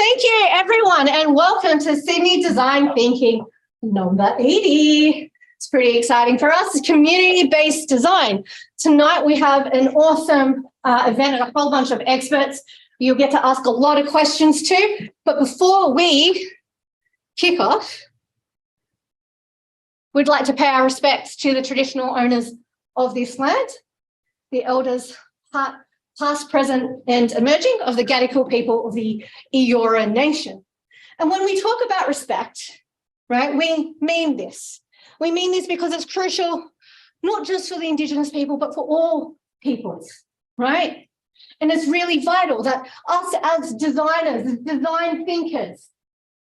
thank you everyone and welcome to Sydney Design Thinking number 80. It's pretty exciting for us. It's community-based design. Tonight we have an awesome event and a whole bunch of experts. You'll get to ask a lot of questions too. But before we kick off, we'd like to pay our respects to the traditional owners of this land, the elders, past, present, and emerging of the Gadigal people of the Eora Nation. And when we talk about respect, right, we mean this. We mean this because it's crucial, not just for the Indigenous people, but for all peoples, right? And it's really vital that us as designers, design thinkers,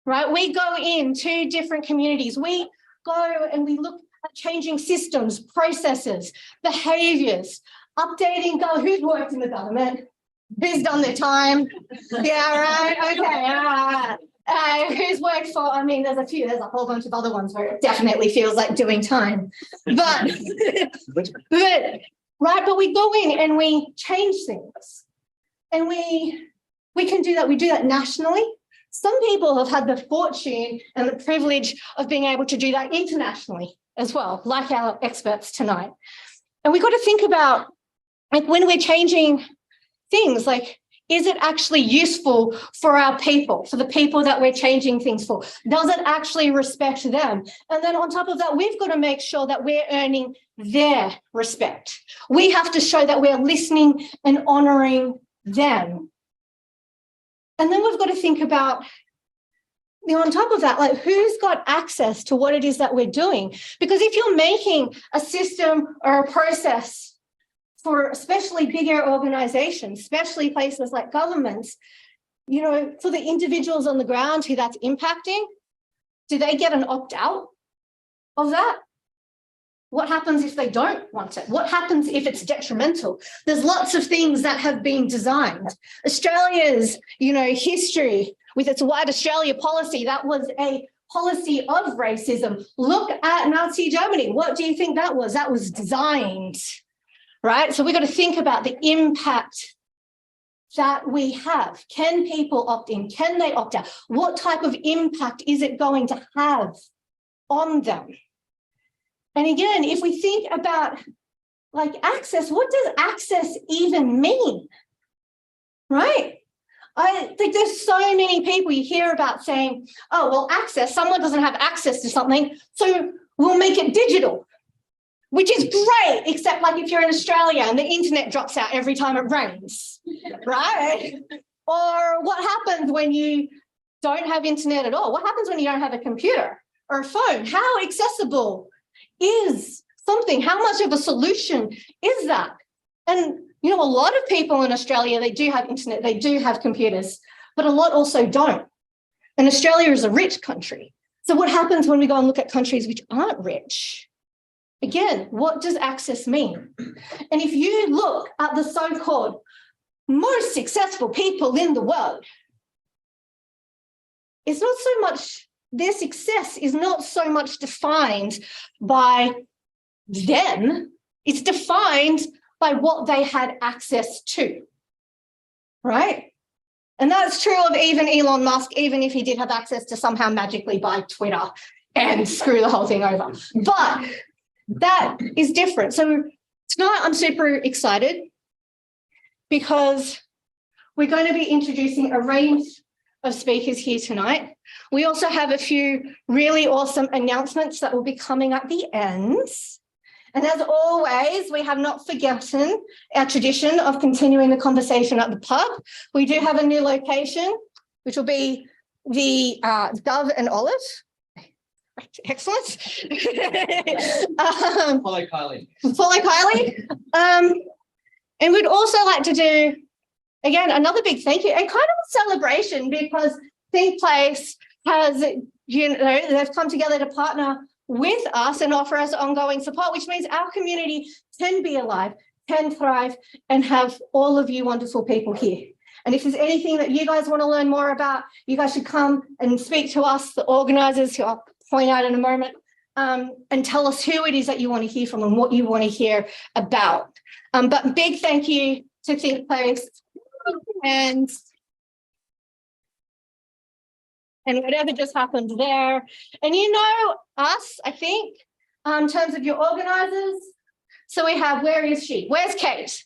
right, we go into different communities. We go and we look at changing systems, processes, behaviours, updating, who's worked in the government? Who's done their time? Yeah, right, okay, all right. Who's worked for, I mean, there's a whole bunch of other ones where it definitely feels like doing time. But we go in and we change things. And we can do that. We do that nationally. Some people have had the fortune and the privilege of being able to do that internationally as well, like our experts tonight. And we've got to think about, like, when we're changing things, like, is it actually useful for our people, for the people that we're changing things for? Does it actually respect them? And then on top of that, we've got to make sure that we're earning their respect. We have to show that we're listening and honouring them. And then we've got to think about, on top of that, like, who's got access to what it is that we're doing? Because if you're making a system or a process for especially bigger organizations, especially places like governments, you know, for the individuals on the ground who that's impacting, do they get an opt-out of that? What happens if they don't want it? What happens if it's detrimental? There's lots of things that have been designed. Australia's, history with its White Australia policy, that was a policy of racism. Look at Nazi Germany. What do you think that was? That was designed. Right? So we've got to think about the impact that we have. Can people opt in? Can they opt out? What type of impact is it going to have on them? And again, if we think about, like, access, what does access even mean? Right? I think there's so many people you hear about saying, oh, well, access, someone doesn't have access to something, so we'll make it digital. Which is great, except like if you're in Australia and the internet drops out every time it rains, right? Or what happens when you don't have internet at all? What happens when you don't have a computer or a phone? How accessible is something? How much of a solution is that? And, a lot of people in Australia, they do have internet, they do have computers, but a lot also don't. And Australia is a rich country. So what happens when we go and look at countries which aren't rich? Again, what does access mean? And if you look at the so-called most successful people in the world, it's not so much, their success is not so much defined by them, it's defined by what they had access to, right? And that's true of even Elon Musk, even if he did have access to somehow magically buy Twitter and screw the whole thing over. But that is different. So tonight I'm super excited because we're going to be introducing a range of speakers here tonight. We also have a few really awesome announcements that will be coming at the end. And as always, we have not forgotten our tradition of continuing the conversation at the pub. We do have a new location, which will be the Dove and Olive. Excellent. Follow Kylie. And we'd also like to do, again, another big thank you and kind of a celebration because ThinkPlace has, they've come together to partner with us and offer us ongoing support, which means our community can be alive, can thrive, and have all of you wonderful people here. And if there's anything that you guys want to learn more about, you guys should come and speak to us, the organisers, who I'll point out in a moment, and tell us who it is that you want to hear from and what you want to hear about. But big thank you to ThinkPlace and and whatever just happened there. And you know us, I think, in terms of your organisers. So we have, where is she? Where's Kate?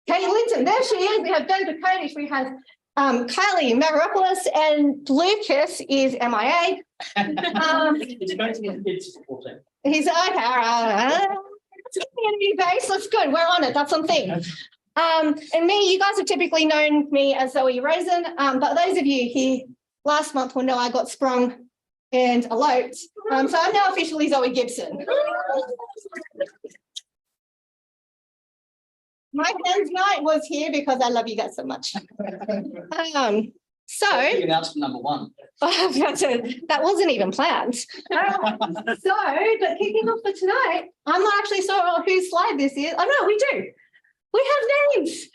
Kate Linton, there she is. We have Ben Bougainville, we have Kylie, Mageropoulos, and Lucas is MIA. He's okay. Community base, that's good. We're on it. That's something. And me, you guys have typically known me as Zoe Raisin, but those of you here last month will know I got sprung and eloped. So I'm now officially Zoe Gibson. My friend's night was here because I love you guys so much. Big announcement number one. That wasn't even planned. But kicking off for tonight, I'm not actually sure whose slide this is. Oh no, we do. We have names.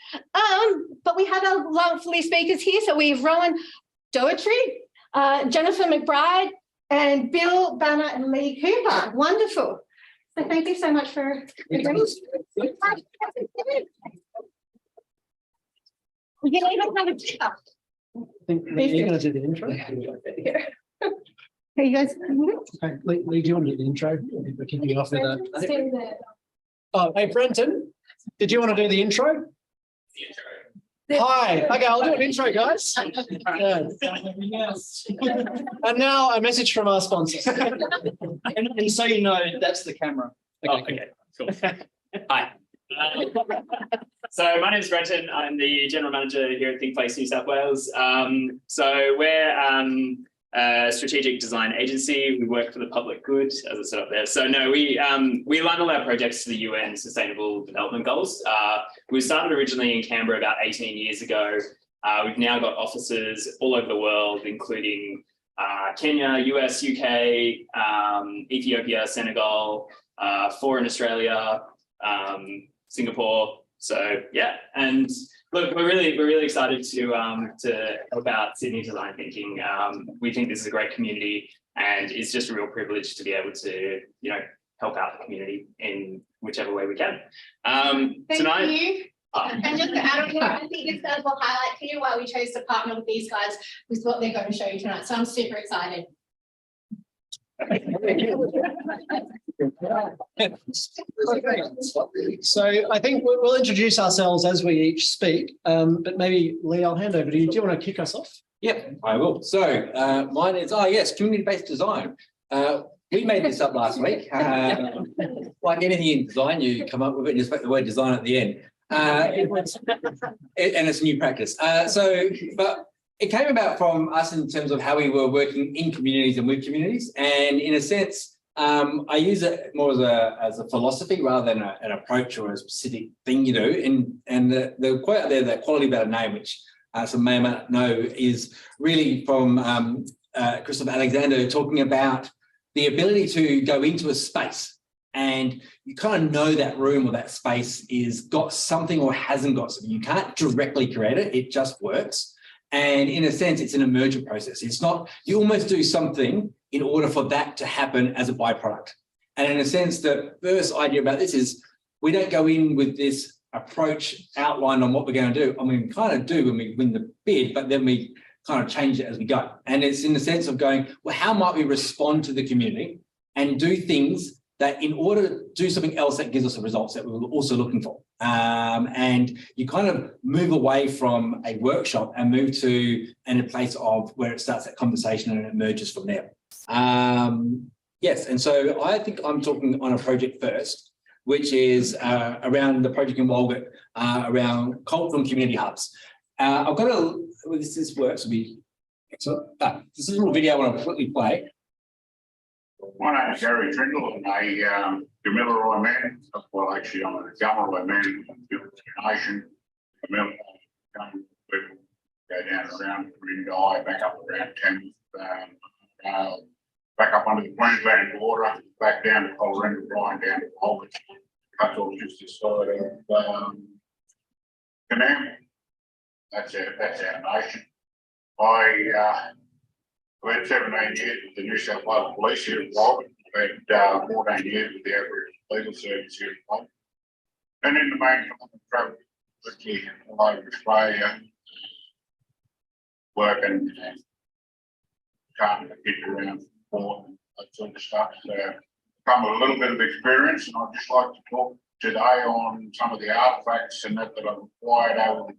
But we have our lovely speakers here. So we have Rohan, Doherty, Jennifer McBride, and Bill, Bannear, and Lee Cooper. Wonderful. So thank you so much for agreeing. We can even have a chat. I think you're going to do the intro. Hey, you guys. Okay, Lee, do you want to do the intro? We're kicking off with Oh, hey, Brenton, did you want to do the intro? Hi. Okay, I'll do an intro, guys. And now a message from our sponsors. And so you know, that's the camera. Okay, cool. Hi. So my name is Brenton. I'm the General Manager here at ThinkPlace, New South Wales. So we're a strategic design agency. We work for the public good, as I said up there. So no, we align all our projects to the UN Sustainable Development Goals. We started originally in Canberra about 18 years ago. We've now got offices all over the world, including Kenya, US, UK, Ethiopia, Senegal, 4 in Australia, Singapore. So yeah, and look, we're really excited to help out Sydney Design Thinking. We think this is a great community, and it's just a real privilege to be able to, you know, help out the community in whichever way we can. Thank you. And just to add on, I think this guys will highlight here why we chose to partner with these guys with what they're going to show you tonight. So I'm super excited. So I think we'll introduce ourselves as we each speak, but maybe Lee, I'll hand over to you. Do you want to kick us off? Yep, I will. So mine is, community-based design. We made this up last week. Like anything in design, you come up with it and just put the word design at the end. And it's a new practice. But it came about from us in terms of how we were working in communities and with communities. And in a sense, I use it more as a philosophy rather than an approach or a specific thing you do. And the quote out there, that quality about a name, which some may or may not know, is really from Christopher Alexander, talking about the ability to go into a space and you kind of know that room or that space is got something or hasn't got something. You can't directly create it, it just works. And in a sense, it's an emergent process. It's not, you almost do something in order for that to happen as a byproduct. And in a sense, the first idea about this is we don't go in with this approach outlined on what we're going to do. I mean, we kind of do when we win the bid, but then we kind of change it as we go. And it's in the sense of going, well, how might we respond to the community and do things that in order to do something else that gives us the results that we were also looking for. And you kind of move away from a workshop and move to a place of where it starts that conversation and it emerges from there. Yes, and so I think I'm talking on a project first, which is around the project in Walgett, around cultural and community hubs. I've got a, well, this works, will be excellent. This is a little video I want to quickly play. My name is Gary Trindle, and a Gamilla man. Well, actually, I'm a Gamilla man from the Nation. Gamilla people go down around Ringai, back up around Thames, back up under the Queensland border, back down to Colorado, Bryan, down to Walgett. Cuts off just this side of Bannear. That's our nation. I had 17 years with the New South Wales Police here in Walgett. I had 14 years with the Aboriginal Legal Service here in Walgett. And in the main travel quickly all over Australia, working carting the kids around sport and that sort of stuff. So come with a little bit of experience, and I'd just like to talk today on some of the artifacts and that I've acquired over the time,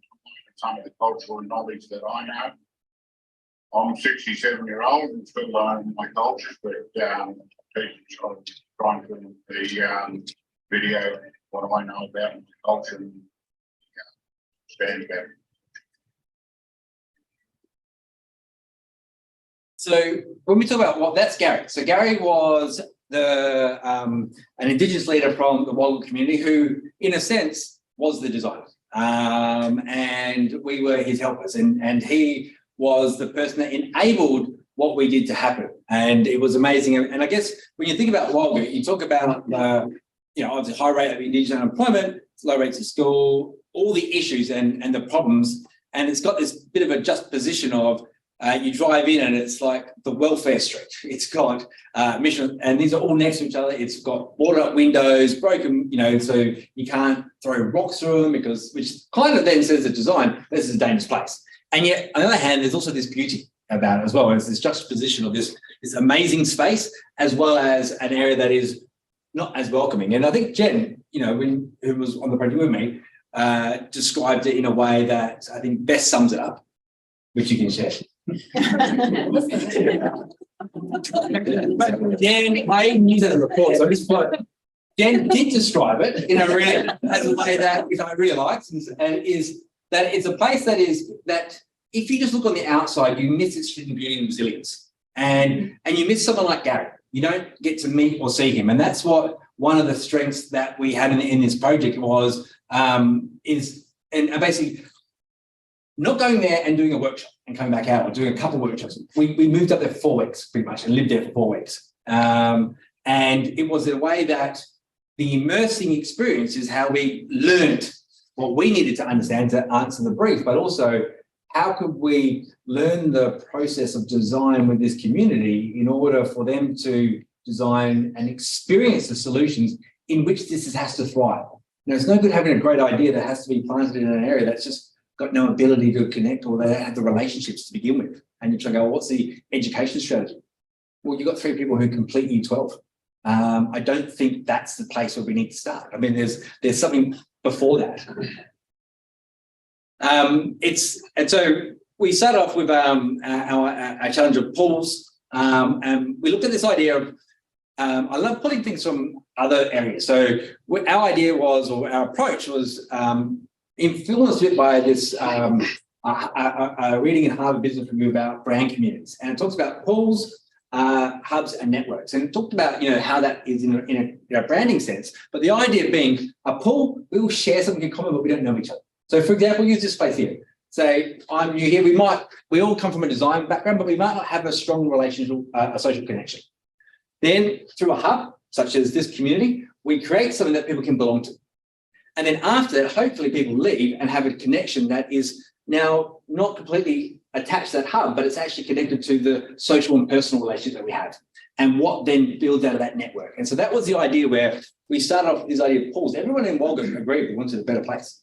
and some of the cultural knowledge that I know. I'm 67-year-old and still learning my cultures, but I'm trying to put the video what I know about my culture and stand about it. So when we talk about what that's Gary. So Gary was the an Indigenous leader from the Walgett community who, in a sense, was the designer. And we were his helpers, and he was the person that enabled what we did to happen. And it was amazing. And I guess when you think about Walgett, you talk about obviously high rate of Indigenous unemployment, low rates of school, all the issues and the problems. And it's got this bit of a juxtaposition of you drive in and it's like the welfare street. It's got mission, and these are all next to each other. It's got boarded up windows, broken, so you can't throw rocks through them which kind of then says the design, this is a dangerous place. And yet, on the other hand, there's also this beauty about it as well. It's this juxtaposition of this amazing space, as well as an area that is not as welcoming. And I think Jen, who was on the project with me, described it in a way that I think best sums it up, which you can share. But Jen, I used it in the report, so this Jen did describe it in a really as a way that I really liked, and is that it's a place that if you just look on the outside, you miss its hidden beauty and resilience. And you miss someone like Gary. You don't get to meet or see him. And that's what one of the strengths that we had in this project was, basically not going there and doing a workshop and coming back out, or doing a couple of workshops. We moved up there for 4 weeks, pretty much, and lived there for 4 weeks. And it was a way that the immersing experience is how we learned what we needed to understand to answer the brief, but also how could we learn the process of design with this community in order for them to design and experience the solutions in which this has to thrive. It's no good having a great idea that has to be planted in an area that's just got no ability to connect, or they don't have the relationships to begin with. And you try to go, what's the education strategy? Well, you've got 3 people who complete year 12. I don't think that's the place where we need to start. I mean, there's something before that. And so we started off with our challenge of pools, and we looked at this idea of I love pulling things from other areas. So our idea was, or our approach was, influenced a bit by this reading in Harvard Business Review about brand communities, and it talks about pools, hubs, and networks, and it talked about how that is in a branding sense. But the idea being a pool, we will share something in common, but we don't know each other. So, for example, use this space here. Say, I'm new here. We all come from a design background, but we might not have a strong relationship, a social connection. Then, through a hub, such as this community, we create something that people can belong to. And then after that, hopefully people leave and have a connection that is now not completely attached to that hub, but it's actually connected to the social and personal relationships that we have, and what then builds out of that network. And so that was the idea where we started off with this idea of pools. Everyone in Walgett agreed we wanted a better place.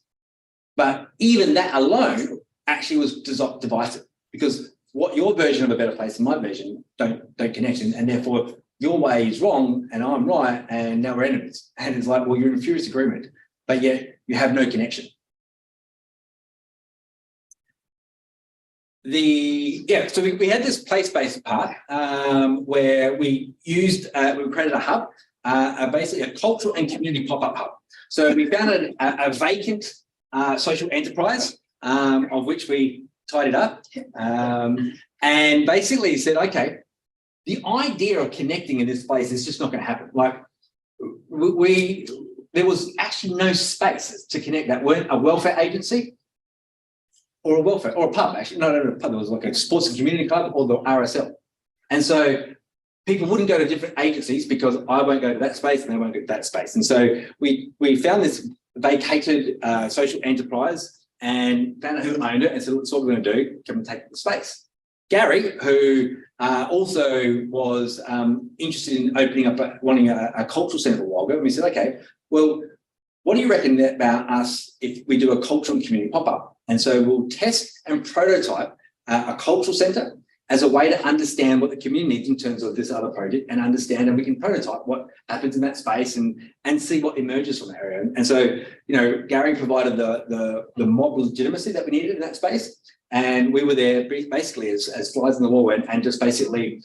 But even that alone actually was divisive, because what your version of a better place and my version don't connect, and therefore your way is wrong and I'm right, and now we're enemies. And it's like, well, you're in furious agreement, but yet you have no connection. So we had this place-based part where we used, we created a hub, basically a cultural and community pop-up hub. So we found a vacant social enterprise, of which we tidied up, and basically said, okay, the idea of connecting in this place is just not going to happen. Like there was actually no spaces to connect that weren't a welfare agency or a pub, actually. No, a pub. There was like a sports and community club or the RSL. And so people wouldn't go to different agencies because I won't go to that space and they won't go to that space. And so we found this vacated social enterprise and found out who owned it and said, what's what we're going to do? Come and take the space. Gary, who also was interested in opening up, wanting a cultural centre for Walgett, and we said, okay, well, what do you reckon about us if we do a cultural and community pop-up? And so we'll test and prototype a cultural centre as a way to understand what the community needs in terms of this other project and understand, and we can prototype what happens in that space and see what emerges from that area. And so, you know, Gary provided the mob legitimacy that we needed in that space. And we were there basically as flies in the wall and just basically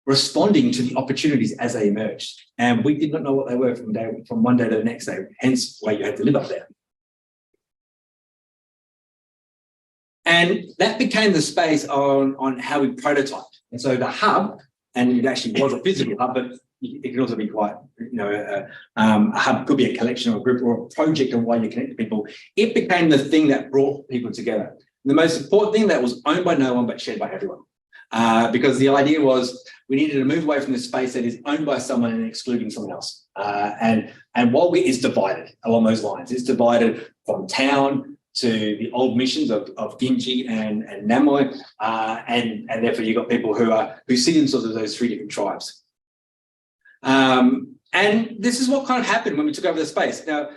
responding to the opportunities as they emerged. And we did not know what they were from one day to the next day, hence why you had to live up there. And that became the space on how we prototyped. And so the hub, and it actually was a physical hub, but it can also be quite, you know, a hub could be a collection or a group or a project of why you connect to people. It became the thing that brought people together. The most important thing that was owned by no one but shared by everyone. Because the idea was we needed to move away from this space that is owned by someone and excluding someone else. And Walgett is divided along those lines. It's divided from town to the old missions of Ginji and Namoy, and therefore you've got people who see themselves as those three different tribes. And this is what kind of happened when we took over the space. Now,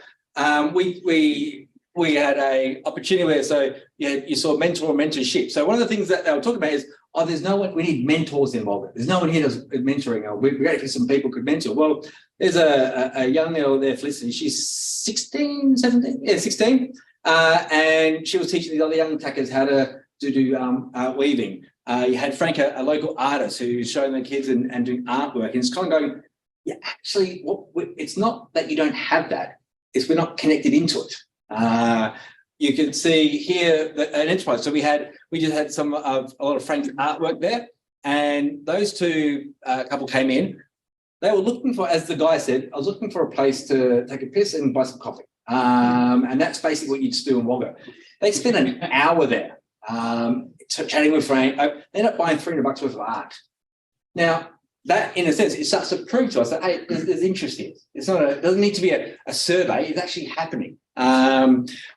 we had a opportunity where, so you saw mentor and mentorship. So one of the things that they were talking about is, oh, there's no one, we need mentors involved. There's no one here that's mentoring. We're actually some people could mentor. Well, there's a young girl there, Felicity. She's 16, 17, yeah, 16. And she was teaching the other young tackers how to do weaving. You had Frank, a local artist who's showing the kids and doing artwork. And it's kind of going, yeah, actually, it's not that you don't have that. It's we're not connected into it. You can see here an enterprise. So we just had a lot of Frank's artwork there. And those two couple came in. They were looking for, as the guy said, I was looking for a place to take a piss and buy some coffee. And that's basically what you'd do in Walgett. They spent an hour there chatting with Frank. They ended up buying $300 worth of art. Now, that, in a sense, it starts to prove to us that, hey, there's interest here. It's not it doesn't need to be a survey. It's actually happening.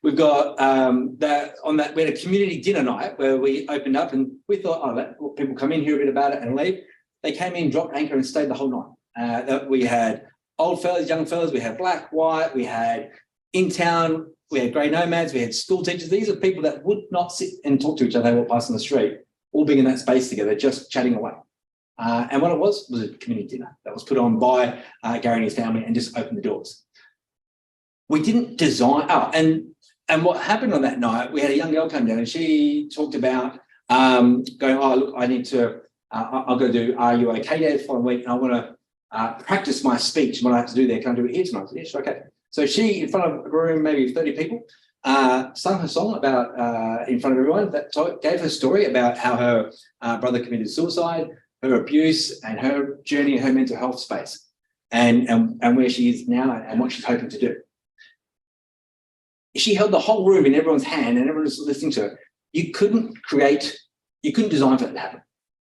We've got we had a community dinner night where we opened up and we thought, oh, let people come in, hear a bit about it and leave. They came in, dropped anchor and stayed the whole night. We had old fellas, young fellas, we had black, white, we had in town, we had grey nomads, we had school teachers. These are people that would not sit and talk to each other, walk past on the street, all being in that space together, just chatting away. And what it was a community dinner that was put on by Gary and his family and just opened the doors. We didn't design, and what happened on that night, we had a young girl come down and she talked about going, oh, look, I need to, I'll go do Are You OK Day for a week and I want to practice my speech. What I have to do there, can I do it here tonight? I said, yes, okay. So she, in front of a room, maybe 30 people, sung her song about, in front of everyone, that gave her story about how her brother committed suicide, her abuse and her journey in her mental health space and where she is now and what she's hoping to do. She held the whole room in everyone's hand and everyone was listening to her. You couldn't design for that to happen.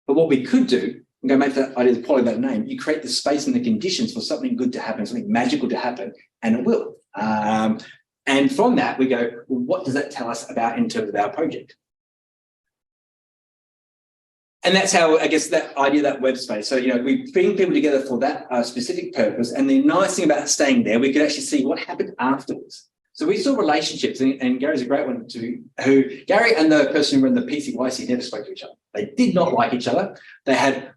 But what we could do, and go back to that idea of probably that name, you create the space and the conditions for something good to happen, something magical to happen, and it will. And from that, we go, well, what does that tell us about in terms of our project? And that's how, I guess, that idea of that web space. So, we bring people together for that specific purpose. And the nice thing about staying there, we could actually see what happened afterwards. So we saw relationships, and Gary's a great one who Gary and the person who ran the PCYC never spoke to each other. They did not like each other. They had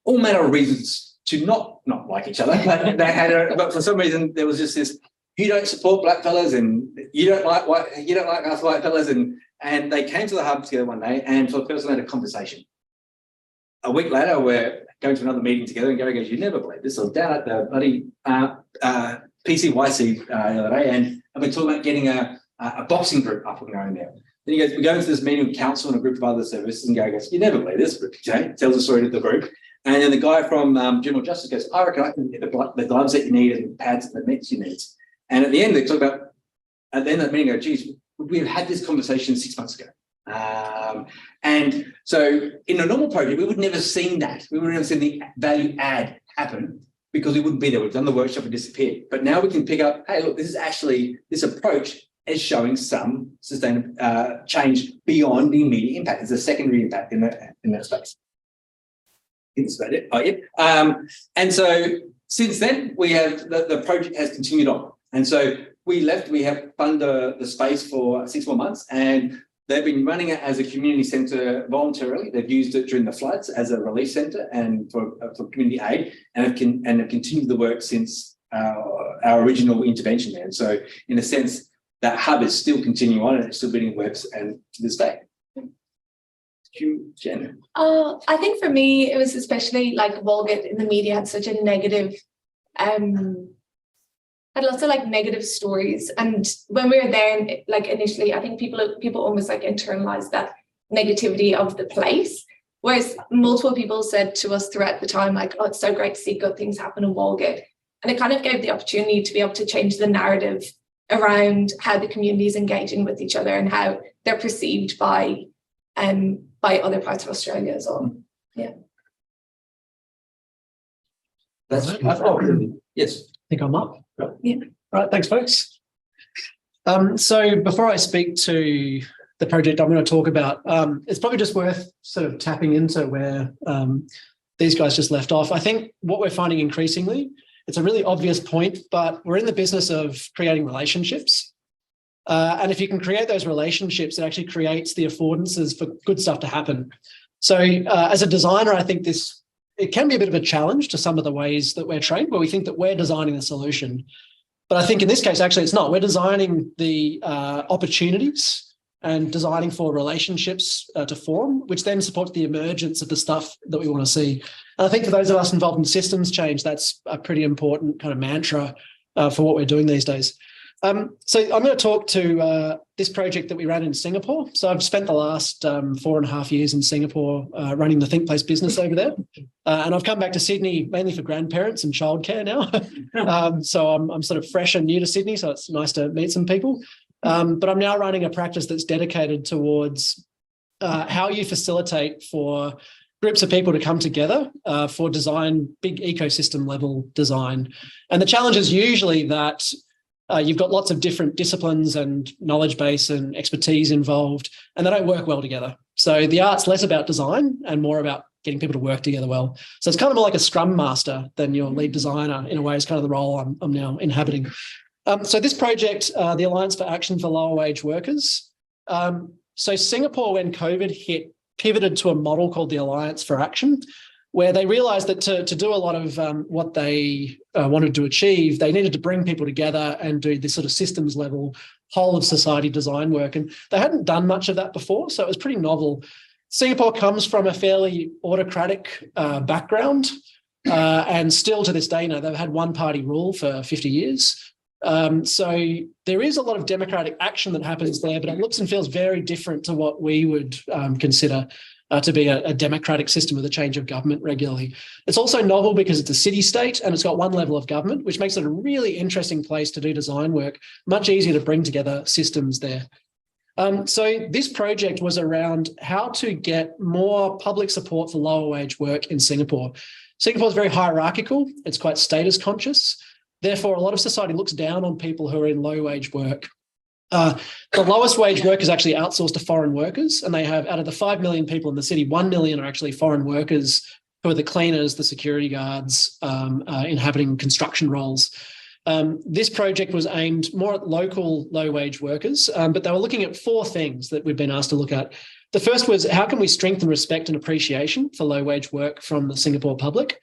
all manner of reasons to not like each other. But for some reason, there was just this, you don't support black fellas and you don't like us white fellas. And they came to the hub together one day and for the first time had a conversation. A week later, we're going to another meeting together and Gary goes, you never believe this. I was down at the bloody PCYC the other day and we're talking about getting a boxing group up and going there. Then he goes, we go into this meeting with council and a group of other services and Gary goes, you never believe this. Tells the story to the group. And then the guy from General Justice goes, I reckon I can get the gloves that you need and the pads and the mitts you need. And at the end, they talk about, at the end of the meeting, go, geez, we've had this conversation 6 months ago. And so in a normal project, we would never have seen that. We would have never seen the value add happen because we wouldn't be there. We've done the workshop and disappeared. But now we can pick up, hey, look, this approach is showing some sustainable change beyond the immediate impact. There's a secondary impact in that space. That's about it. Oh, yeah. And so since then, we have the project has continued on. And so we left, we have funded the space for 6 more months. And They've been running it as a community centre voluntarily. They've used it during the floods as a relief centre and for community aid, and have continued the work since our original intervention there. And so, in a sense, that hub is still continuing on and it's still building webs and to this day. Jen? I think for me, it was especially like Walgett in the media had such a negative, had lots of like negative stories. And when we were there, like initially, I think people almost like internalized that negativity of the place. Whereas multiple people said to us throughout the time, like, oh, it's so great to see good things happen in Walgett. And it kind of gave the opportunity to be able to change the narrative around how the community is engaging with each other and how they're perceived by other parts of Australia as well. Yeah. That's yes. I think I'm up. Yeah. All right, thanks, folks. So before I speak to the project I'm going to talk about, it's probably just worth sort of tapping into where these guys just left off. I think what we're finding increasingly, it's a really obvious point, but we're in the business of creating relationships. And if you can create those relationships, it actually creates the affordances for good stuff to happen. So as a designer, I think it can be a bit of a challenge to some of the ways that we're trained, where we think that we're designing the solution. But I think in this case, actually, it's not. We're designing the opportunities and designing for relationships to form, which then supports the emergence of the stuff that we want to see. And I think for those of us involved in systems change, that's a pretty important kind of mantra for what we're doing these days. So I'm going to talk to this project that we ran in Singapore. So I've spent the last 4.5 years in Singapore running the ThinkPlace business over there. And I've come back to Sydney mainly for grandparents and childcare now. So I'm sort of fresh and new to Sydney, so it's nice to meet some people. But I'm now running a practice that's dedicated towards how you facilitate for groups of people to come together for design, big ecosystem level design. And the challenge is usually that you've got lots of different disciplines and knowledge base and expertise involved, and they don't work well together. So the art's less about design and more about getting people to work together well. So it's kind of more like a scrum master than your lead designer in a way is kind of the role I'm now inhabiting. So this project, the Alliance for Action for Lower Wage Workers. So Singapore, when COVID hit, pivoted to a model called the Alliance for Action, where they realised that to do a lot of what they wanted to achieve, they needed to bring people together and do this sort of systems level whole of society design work. And they hadn't done much of that before, so it was pretty novel. Singapore comes from a fairly autocratic background, and still to this day, they've had one-party rule for 50 years. So there is a lot of democratic action that happens there, but it looks and feels very different to what we would consider to be a democratic system with a change of government regularly. It's also novel because it's a city-state and it's got one level of government, which makes it a really interesting place to do design work, much easier to bring together systems there. So this project was around how to get more public support for lower wage work in Singapore. Singapore is very hierarchical. It's quite status conscious. Therefore, a lot of society looks down on people who are in low wage work. The lowest wage work is actually outsourced to foreign workers, and they have, out of the 5 million people in the city, 1 million are actually foreign workers who are the cleaners, the security guards, inhabiting construction roles. This project was aimed more at local low wage workers, but they were looking at 4 things that we've been asked to look at. The first was, how can we strengthen respect and appreciation for low wage work from the Singapore public?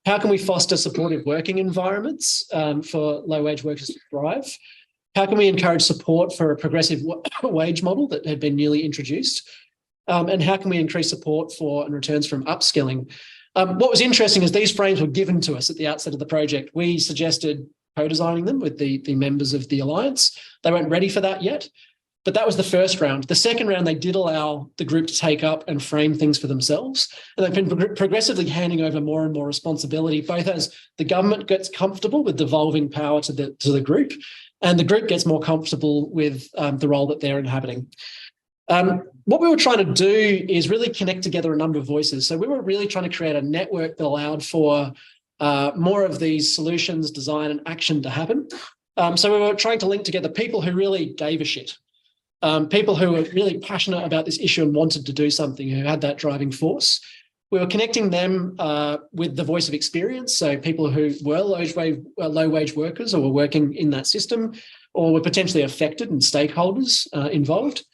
How can we foster supportive working environments for low wage workers to thrive? How can we encourage support for a progressive wage model that had been newly introduced? And how can we increase support for and returns from upskilling? What was interesting is these frames were given to us at the outset of the project. We suggested co-designing them with the members of the Alliance. They weren't ready for that yet, but that was the first round. The second round, they did allow the group to take up and frame things for themselves. And they've been progressively handing over more and more responsibility, both as the government gets comfortable with devolving power to the group, and the group gets more comfortable with the role that they're inhabiting. What we were trying to do is really connect together a number of voices. So we were really trying to create a network that allowed for more of these solutions, design and action to happen. So we were trying to link together people who really gave a shit, people who were really passionate about this issue and wanted to do something, who had that driving force. We were connecting them with the voice of experience, so people who were low wage workers or were working in that system or were potentially affected and stakeholders involved.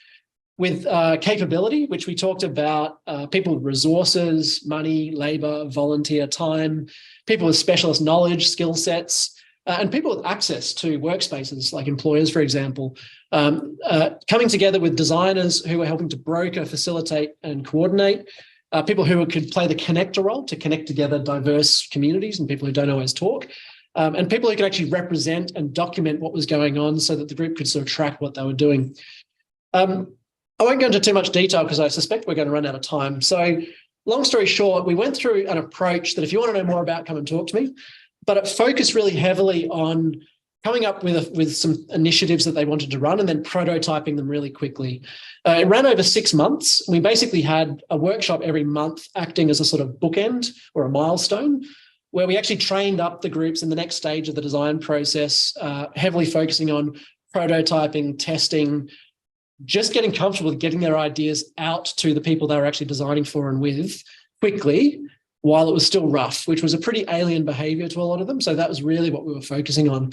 with capability, which we talked about, people with resources, money, labour, volunteer time, people with specialist knowledge, skill sets, and people with access to workspaces, like employers, for example, coming together with designers who are helping to broker, facilitate, and coordinate, people who could play the connector role to connect together diverse communities and people who don't always talk, and people who could actually represent and document what was going on so that the group could sort of track what they were doing. I won't go into too much detail because I suspect we're going to run out of time. So long story short, we went through an approach that if you want to know more about, come and talk to me, but it focused really heavily on coming up with some initiatives that they wanted to run and then prototyping them really quickly. It ran over 6 months. We basically had a workshop every month acting as a sort of bookend or a milestone where we actually trained up the groups in the next stage of the design process, heavily focusing on prototyping, testing, just getting comfortable with getting their ideas out to the people they were actually designing for and with quickly while it was still rough, which was a pretty alien behavior to a lot of them. So that was really what we were focusing on.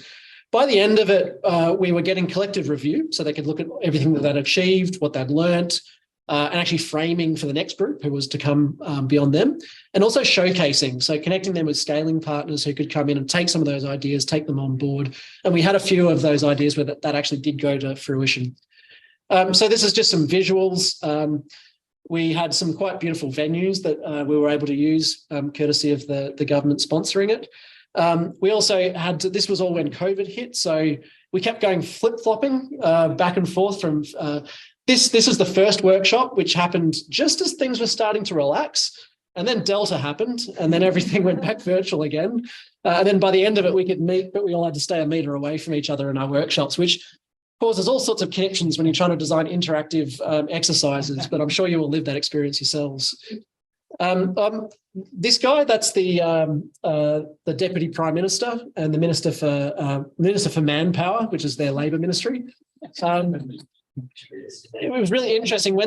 By the end of it, we were getting collective review so they could look at everything that they'd achieved, what they'd learnt, and actually framing for the next group who was to come beyond them, and also showcasing, so connecting them with scaling partners who could come in and take some of those ideas, take them on board. And we had a few of those ideas where that actually did go to fruition. So this is just some visuals. We had some quite beautiful venues that we were able to use, courtesy of the government sponsoring it. We also had, this was all when COVID hit, so we kept going flip-flopping back and forth from, this is the first workshop, which happened just as things were starting to relax, and then Delta happened, and then everything went back virtual again. And then by the end of it, we could meet, but we all had to stay a metre away from each other in our workshops, which causes all sorts of connections when you're trying to design interactive exercises, but I'm sure you will live that experience yourselves. This guy, that's the Deputy Prime Minister and the Minister for Manpower, which is their Labour Ministry. It was really interesting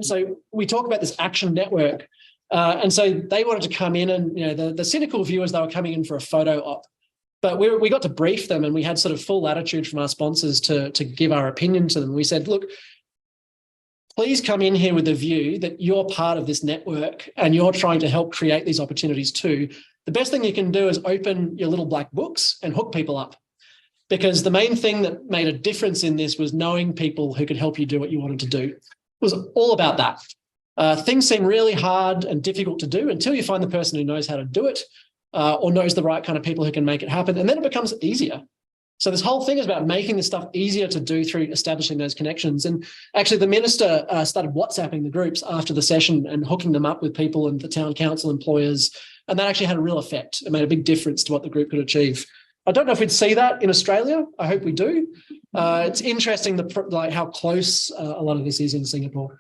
so we talk about this action network, and so they wanted to come in and, you know, the cynical view is they were coming in for a photo op. But we got to brief them, and we had sort of full latitude from our sponsors to give our opinion to them. We said, look, please come in here with the view that you're part of this network and you're trying to help create these opportunities too. The best thing you can do is open your little black books and hook people up. Because the main thing that made a difference in this was knowing people who could help you do what you wanted to do. It was all about that. Things seem really hard and difficult to do until you find the person who knows how to do it. Or knows the right kind of people who can make it happen. And then it becomes easier. So this whole thing is about making this stuff easier to do through establishing those connections. And actually the minister started WhatsApping the groups after the session and hooking them up with people and the town council employers. And that actually had a real effect. It made a big difference to what the group could achieve. I don't know if we'd see that in Australia. I hope we do. It's interesting how close a lot of this is in Singapore.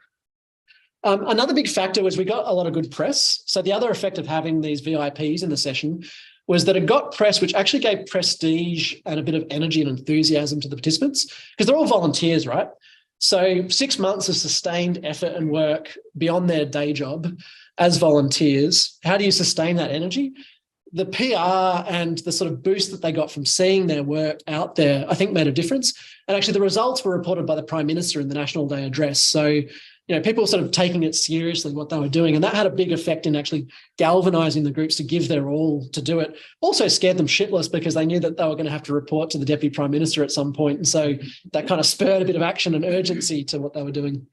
Another big factor was we got a lot of good press. So the other effect of having these VIPs in the session was that it got press, which actually gave prestige and a bit of energy and enthusiasm to the participants, because they're all volunteers, right? So 6 months of sustained effort and work beyond their day job as volunteers. How do you sustain that energy? The PR and the sort of boost that they got from seeing their work out there, I think made a difference. And actually the results were reported by the Prime Minister in the National Day address. So, you know, people were sort of taking it seriously, what they were doing. And that had a big effect in actually galvanizing the groups to give their all to do it. Also scared them shitless because they knew that they were going to have to report to the Deputy Prime Minister at some point. And so that kind of spurred a bit of action and urgency to what they were doing.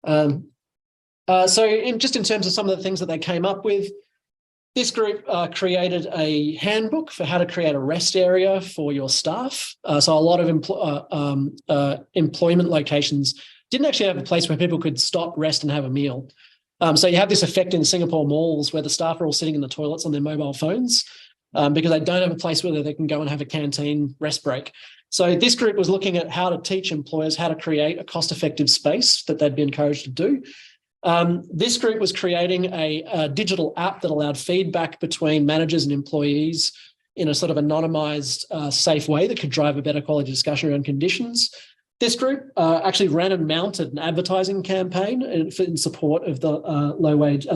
So in terms of some of the things that they came up with, this group created a handbook for how to create a rest area for your staff. So a lot of employment locations didn't actually have a place where people could stop, rest and have a meal. So you have this effect in Singapore malls where the staff are all sitting in the toilets on their mobile phones because they don't have a place where they can go and have a canteen rest break. So this group was looking at how to teach employers how to create a cost-effective space that they'd be encouraged to do. This group was creating a digital app that allowed feedback between managers and employees in a sort of anonymized, safe way that could drive a better quality discussion around conditions. This group actually ran and mounted an advertising campaign in support of the low wage,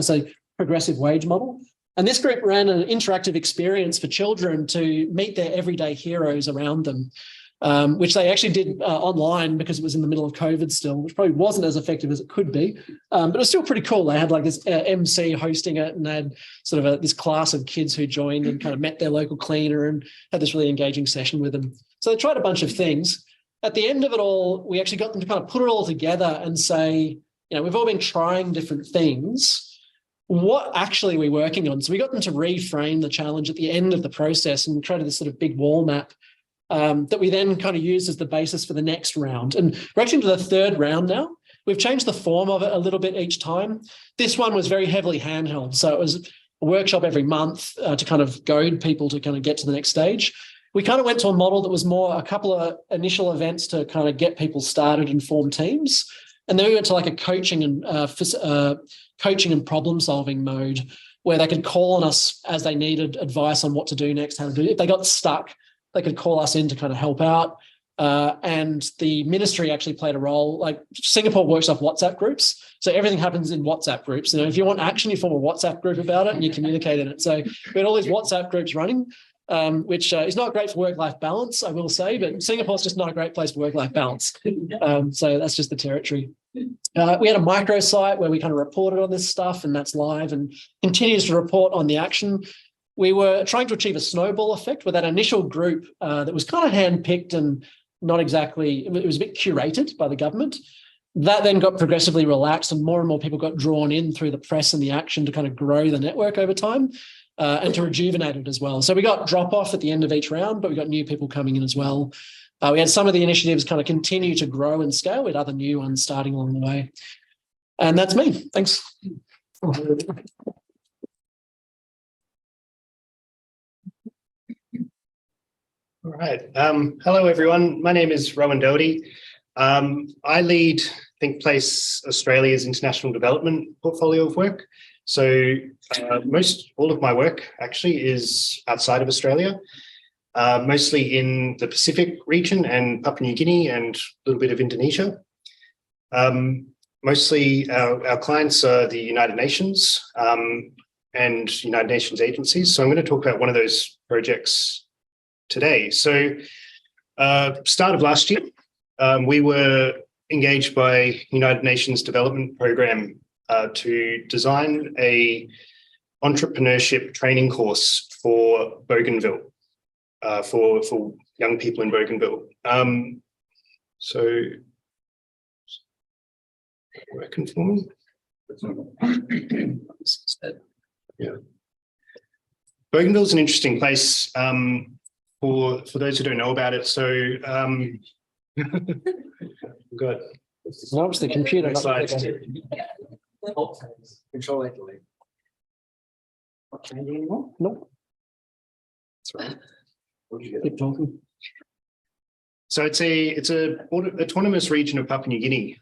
progressive wage model. And this group ran an interactive experience for children to meet their everyday heroes around them. which they actually did online because it was in the middle of COVID still, which probably wasn't as effective as it could be. But it was still pretty cool. They had like this MC hosting it, and they had sort of this class of kids who joined and kind of met their local cleaner and had this really engaging session with them. So they tried a bunch of things. At the end of it all, we actually got them to kind of put it all together and say, we've all been trying different things. What actually are we working on? So we got them to reframe the challenge at the end of the process and created this sort of big wall map that we then kind of used as the basis for the next round. And we're actually into the third round now. We've changed the form of it a little bit each time. This one was very heavily handheld. So it was a workshop every month to kind of goad people to kind of get to the next stage. We kind of went to a model that was more a couple of initial events to kind of get people started and form teams. And then we went to like a coaching and problem solving mode where they could call on us as they needed advice on what to do next, how to do it. If they got stuck, they could call us in to kind of help out. And the ministry actually played a role. Like Singapore works off WhatsApp groups. So everything happens in WhatsApp groups. If you want action, you form a WhatsApp group about it and you communicate in it. So we had all these WhatsApp groups running, which is not great for work-life balance, I will say, but Singapore's just not a great place for work-life balance. So that's just the territory. We had a microsite where we kind of reported on this stuff, and that's live and continues to report on the action. We were trying to achieve a snowball effect with that initial group that was kind of handpicked and not exactly, it was a bit curated by the government. That then got progressively relaxed and more people got drawn in through the press and the action to kind of grow the network over time and to rejuvenate it as well. So we got drop-off at the end of each round, but we got new people coming in as well. We had some of the initiatives kind of continue to grow and scale with other new ones starting along the way. And that's me. Thanks. All right. Hello, everyone. My name is Rohan Doherty. I lead ThinkPlace Australia's international development portfolio of work. So all of my work actually is outside of Australia, mostly in the Pacific region and Papua New Guinea and a little bit of Indonesia. Mostly our clients are the United Nations and United Nations agencies. So I'm going to talk about one of those projects today. So start of last year, we were engaged by United Nations Development Program to design a entrepreneurship training course for Bougainville, for young people in Bougainville. So working for me. Yeah. Bougainville is an interesting place. For those who don't know about it, so good. No, it's the computer. Next slide. Control Alt. Not changing anymore? Nope. That's right. Keep talking. So it's a autonomous region of Papua New Guinea.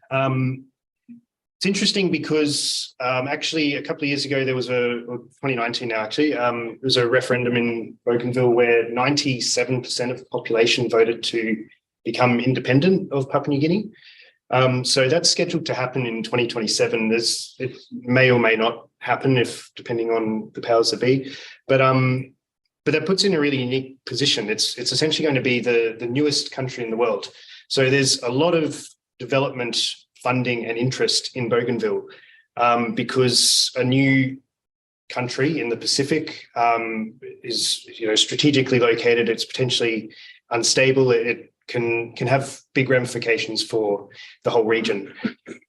It's interesting because actually a couple of years ago there was 2019 now actually, there was a referendum in Bougainville where 97% of the population voted to become independent of Papua New Guinea. So that's scheduled to happen in 2027. It may or may not happen depending on the powers that be, but that puts in a really unique position. It's essentially going to be the newest country in the world. So there's a lot of development funding and interest in Bougainville because a new country in the Pacific is strategically located. It's potentially unstable. It can have big ramifications for the whole region.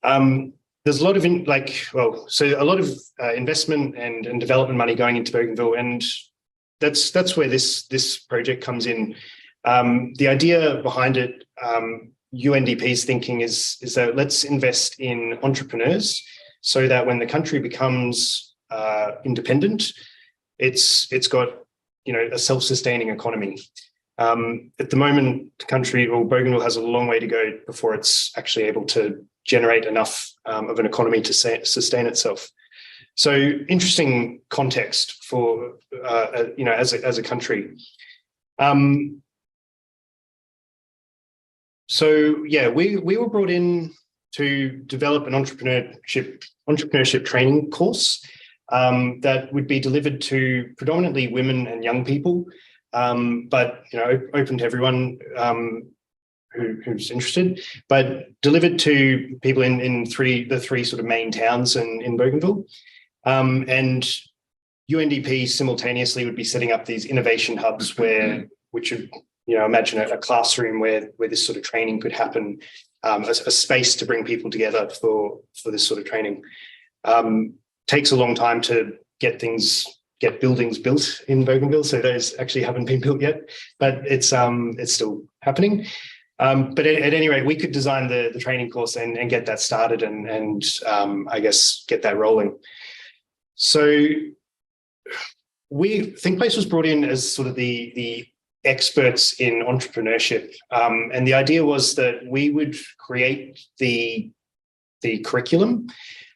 There's a lot of a lot of investment and development money going into Bougainville, and that's where this project comes in. The idea behind it, UNDP's thinking is that let's invest in entrepreneurs so that when the country becomes independent, it's got a self-sustaining economy. At the moment, the country or Bougainville has a long way to go before it's actually able to generate enough of an economy to sustain itself. So interesting context for as a country. So yeah, we were brought in to develop an entrepreneurship training course that would be delivered to predominantly women and young people, but open to everyone. who's interested, but delivered to people in the three sort of main towns in Bougainville. And UNDP simultaneously would be setting up these innovation hubs which would, imagine a classroom where this sort of training could happen, a space to bring people together for this sort of training. Takes a long time to get buildings built in Bougainville, so those actually haven't been built yet, but it's still happening. But at any rate, we could design the training course and get that started and I guess get that rolling. So ThinkPlace was brought in as sort of the experts in entrepreneurship, and the idea was that we would create the curriculum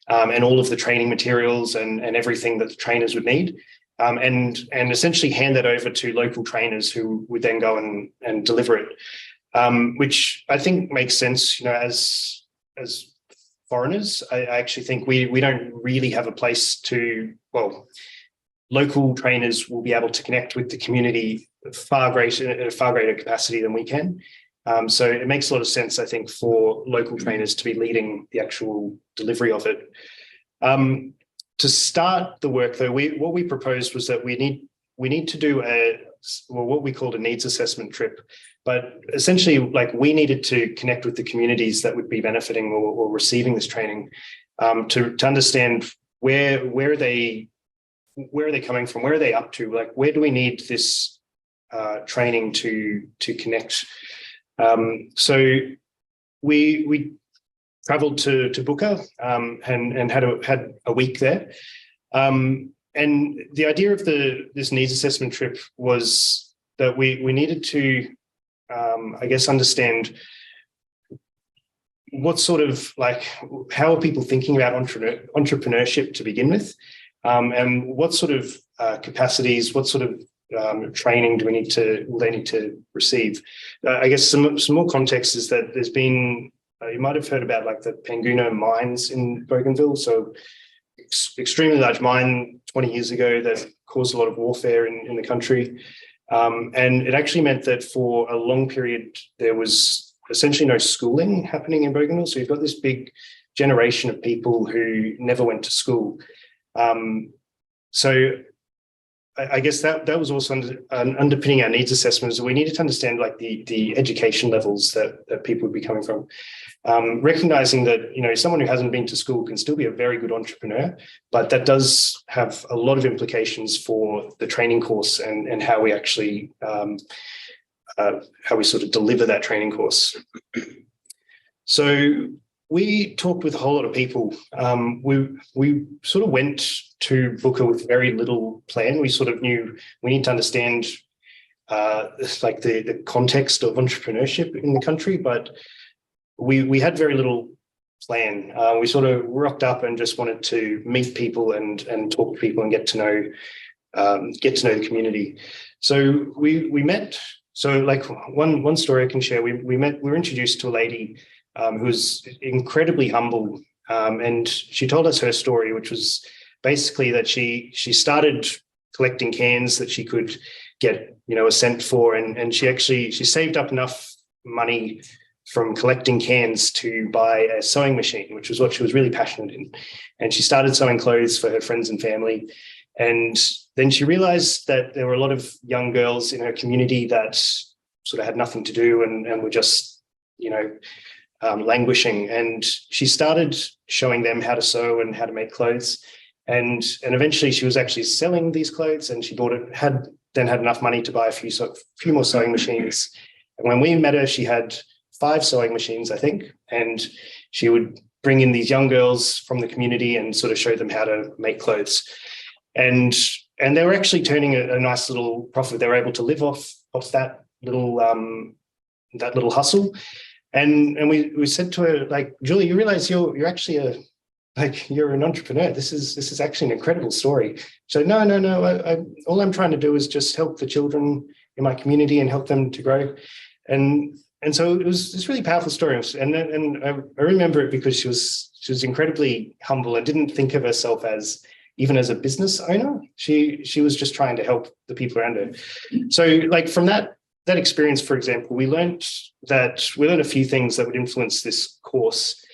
and all of the training materials and everything that the trainers would need, and essentially hand that over to local trainers who would then go and deliver it, which I think makes sense. As foreigners, I actually think we don't really have a place to, local trainers will be able to connect with the community at a far greater capacity than we can. So it makes a lot of sense, I think, for local trainers to be leading the actual delivery of it. To start the work, though, what we proposed was that we need to do what we called a needs assessment trip, but essentially, we needed to connect with the communities that would be benefiting or receiving this training, to understand where are they coming from, where are they up to, where do we need this training to connect. So we travelled to Bougainville and had a week there. And the idea of this needs assessment trip was that we needed to, I guess, understand what sort of how are people thinking about entrepreneurship to begin with, and what sort of capacities, what sort of training will they need to receive. I guess some more context is that there's been, you might have heard about the Panguna mines in Bougainville. So extremely large mine 20 years ago that caused a lot of warfare in the country. And it actually meant that for a long period, there was essentially no schooling happening in Bougainville. So you've got this big generation of people who never went to school. So I guess that was also underpinning our needs assessments. We needed to understand the education levels that people would be coming from, recognizing that someone who hasn't been to school can still be a very good entrepreneur, but that does have a lot of implications for the training course and how we actually how we sort of deliver that training course. So we talked with a whole lot of people. We sort of went to Booker with very little plan. We sort of knew we need to understand the context of entrepreneurship in the country, but we had very little plan. We sort of rocked up and just wanted to meet people and talk to people and get to know the community. So we met. So one story I can share. We were introduced to a lady who was incredibly humble, and she told us her story, which was basically that she started collecting cans that she could get a cent for, and she saved up enough money from collecting cans to buy a sewing machine, which was what she was really passionate in. And she started sewing clothes for her friends and family. And then she realized that there were a lot of young girls in her community that sort of had nothing to do and were just, languishing. And she started showing them how to sew and how to make clothes. And eventually she was actually selling these clothes, and she had enough money to buy a few more sewing machines. And when we met her, she had 5 sewing machines, I think, and she would bring in these young girls from the community and sort of show them how to make clothes. And they were actually turning a nice little profit. They were able to live off that little hustle. And we said to her, Julie, you realize you're actually you're an entrepreneur. This is actually an incredible story. So no. All I'm trying to do is just help the children in my community and help them to grow. And so it was this really powerful story. And I remember it because she was incredibly humble and didn't think of herself as a business owner. She was just trying to help the people around her. So from that that experience, for example, we learned a few things that would influence this course.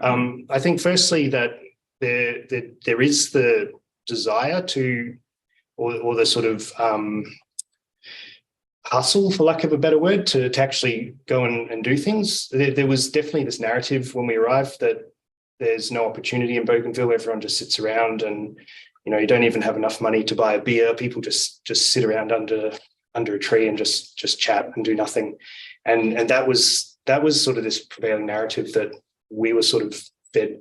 I think firstly that there is the desire to, or the sort of hustle, for lack of a better word, to actually go and do things. There was definitely this narrative when we arrived that there's no opportunity in Bougainville. Everyone just sits around, and you don't even have enough money to buy a beer. People just sit around under a tree and just chat and do nothing. And that was sort of this prevailing narrative that we were sort of fed a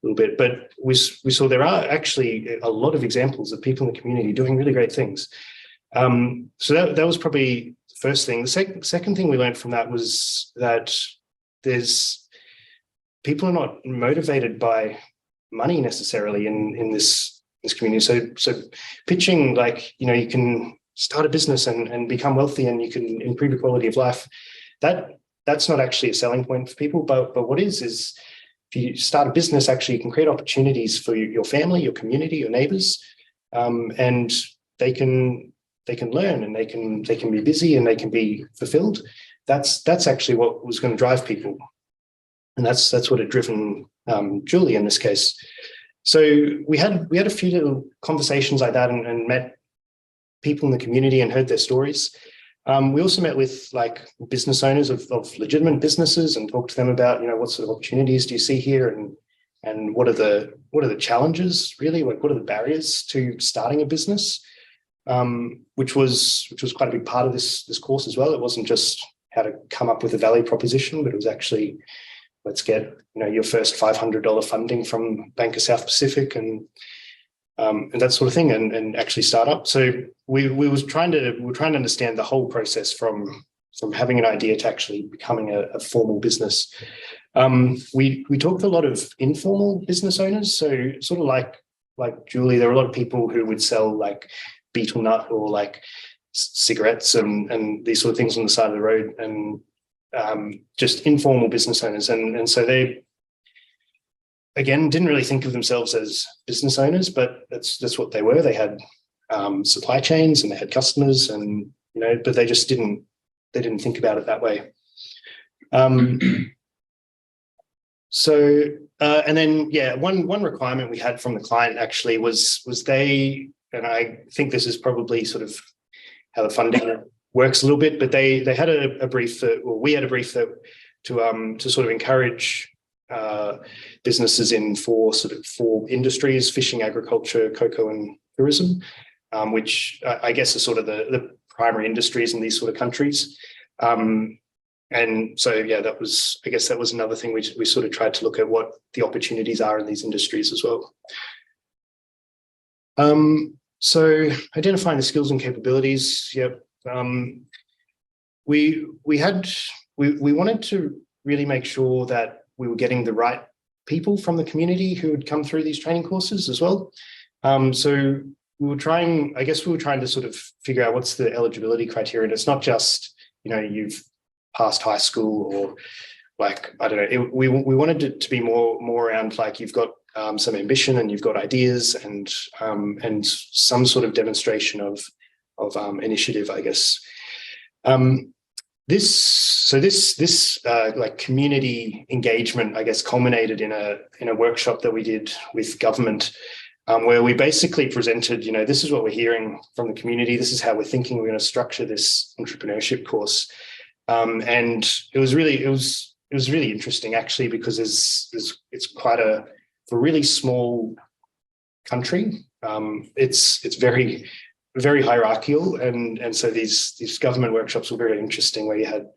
little bit. But we saw there are actually a lot of examples of people in the community doing really great things. So that was probably the first thing. The second thing we learned from that was that people are not motivated by money necessarily in this community. So pitching like, you can start a business and become wealthy and you can improve your quality of life, that's not actually a selling point for people. But what is if you start a business, actually you can create opportunities for your family, your community, your neighbors, and they can learn and they can be busy and they can be fulfilled. That's actually what was going to drive people. And that's what had driven Julie in this case. So we had a few little conversations like that and met people in the community and heard their stories. We also met with like business owners of legitimate businesses and talked to them about, what sort of opportunities do you see here and what are the challenges really? Like what are the barriers to starting a business? Which was quite a big part of this course as well. It wasn't just how to come up with a value proposition, but it was actually let's get your first $500 funding from Bank of South Pacific and that sort of thing, and actually start up. So we were trying to understand the whole process from having an idea to actually becoming a formal business. We talked to a lot of informal business owners. So sort of like Julie, there were a lot of people who would sell like betel nut or like cigarettes and these sort of things on the side of the road, and just informal business owners. And so they, again, didn't really think of themselves as business owners, but that's what they were. They had supply chains and they had customers, and but they just didn't think about it that way. So and then one requirement we had from the client actually was they, and I think this is probably sort of how the funding works a little bit, but they had a brief we had a brief that to sort of encourage businesses in four industries: fishing, agriculture, cocoa, and tourism, which I guess are sort of the primary industries in these sort of countries. And so, that was another thing we sort of tried to look at what the opportunities are in these industries as well. So identifying the skills and capabilities. We wanted to really make sure that we were getting the right people from the community who would come through these training courses as well. So we were trying to sort of figure out what's the eligibility criteria. And it's not just, you've passed high school or like, I don't know, we wanted it to be more around like you've got some ambition and you've got ideas and some sort of demonstration of initiative, I guess. This like community engagement, I guess, culminated in a workshop that we did with government, where we basically presented, this is what we're hearing from the community. This is how we're thinking we're going to structure this entrepreneurship course. And it was really interesting actually, because it's quite a really small country. It's very, very hierarchical, and so these government workshops were very interesting, where you had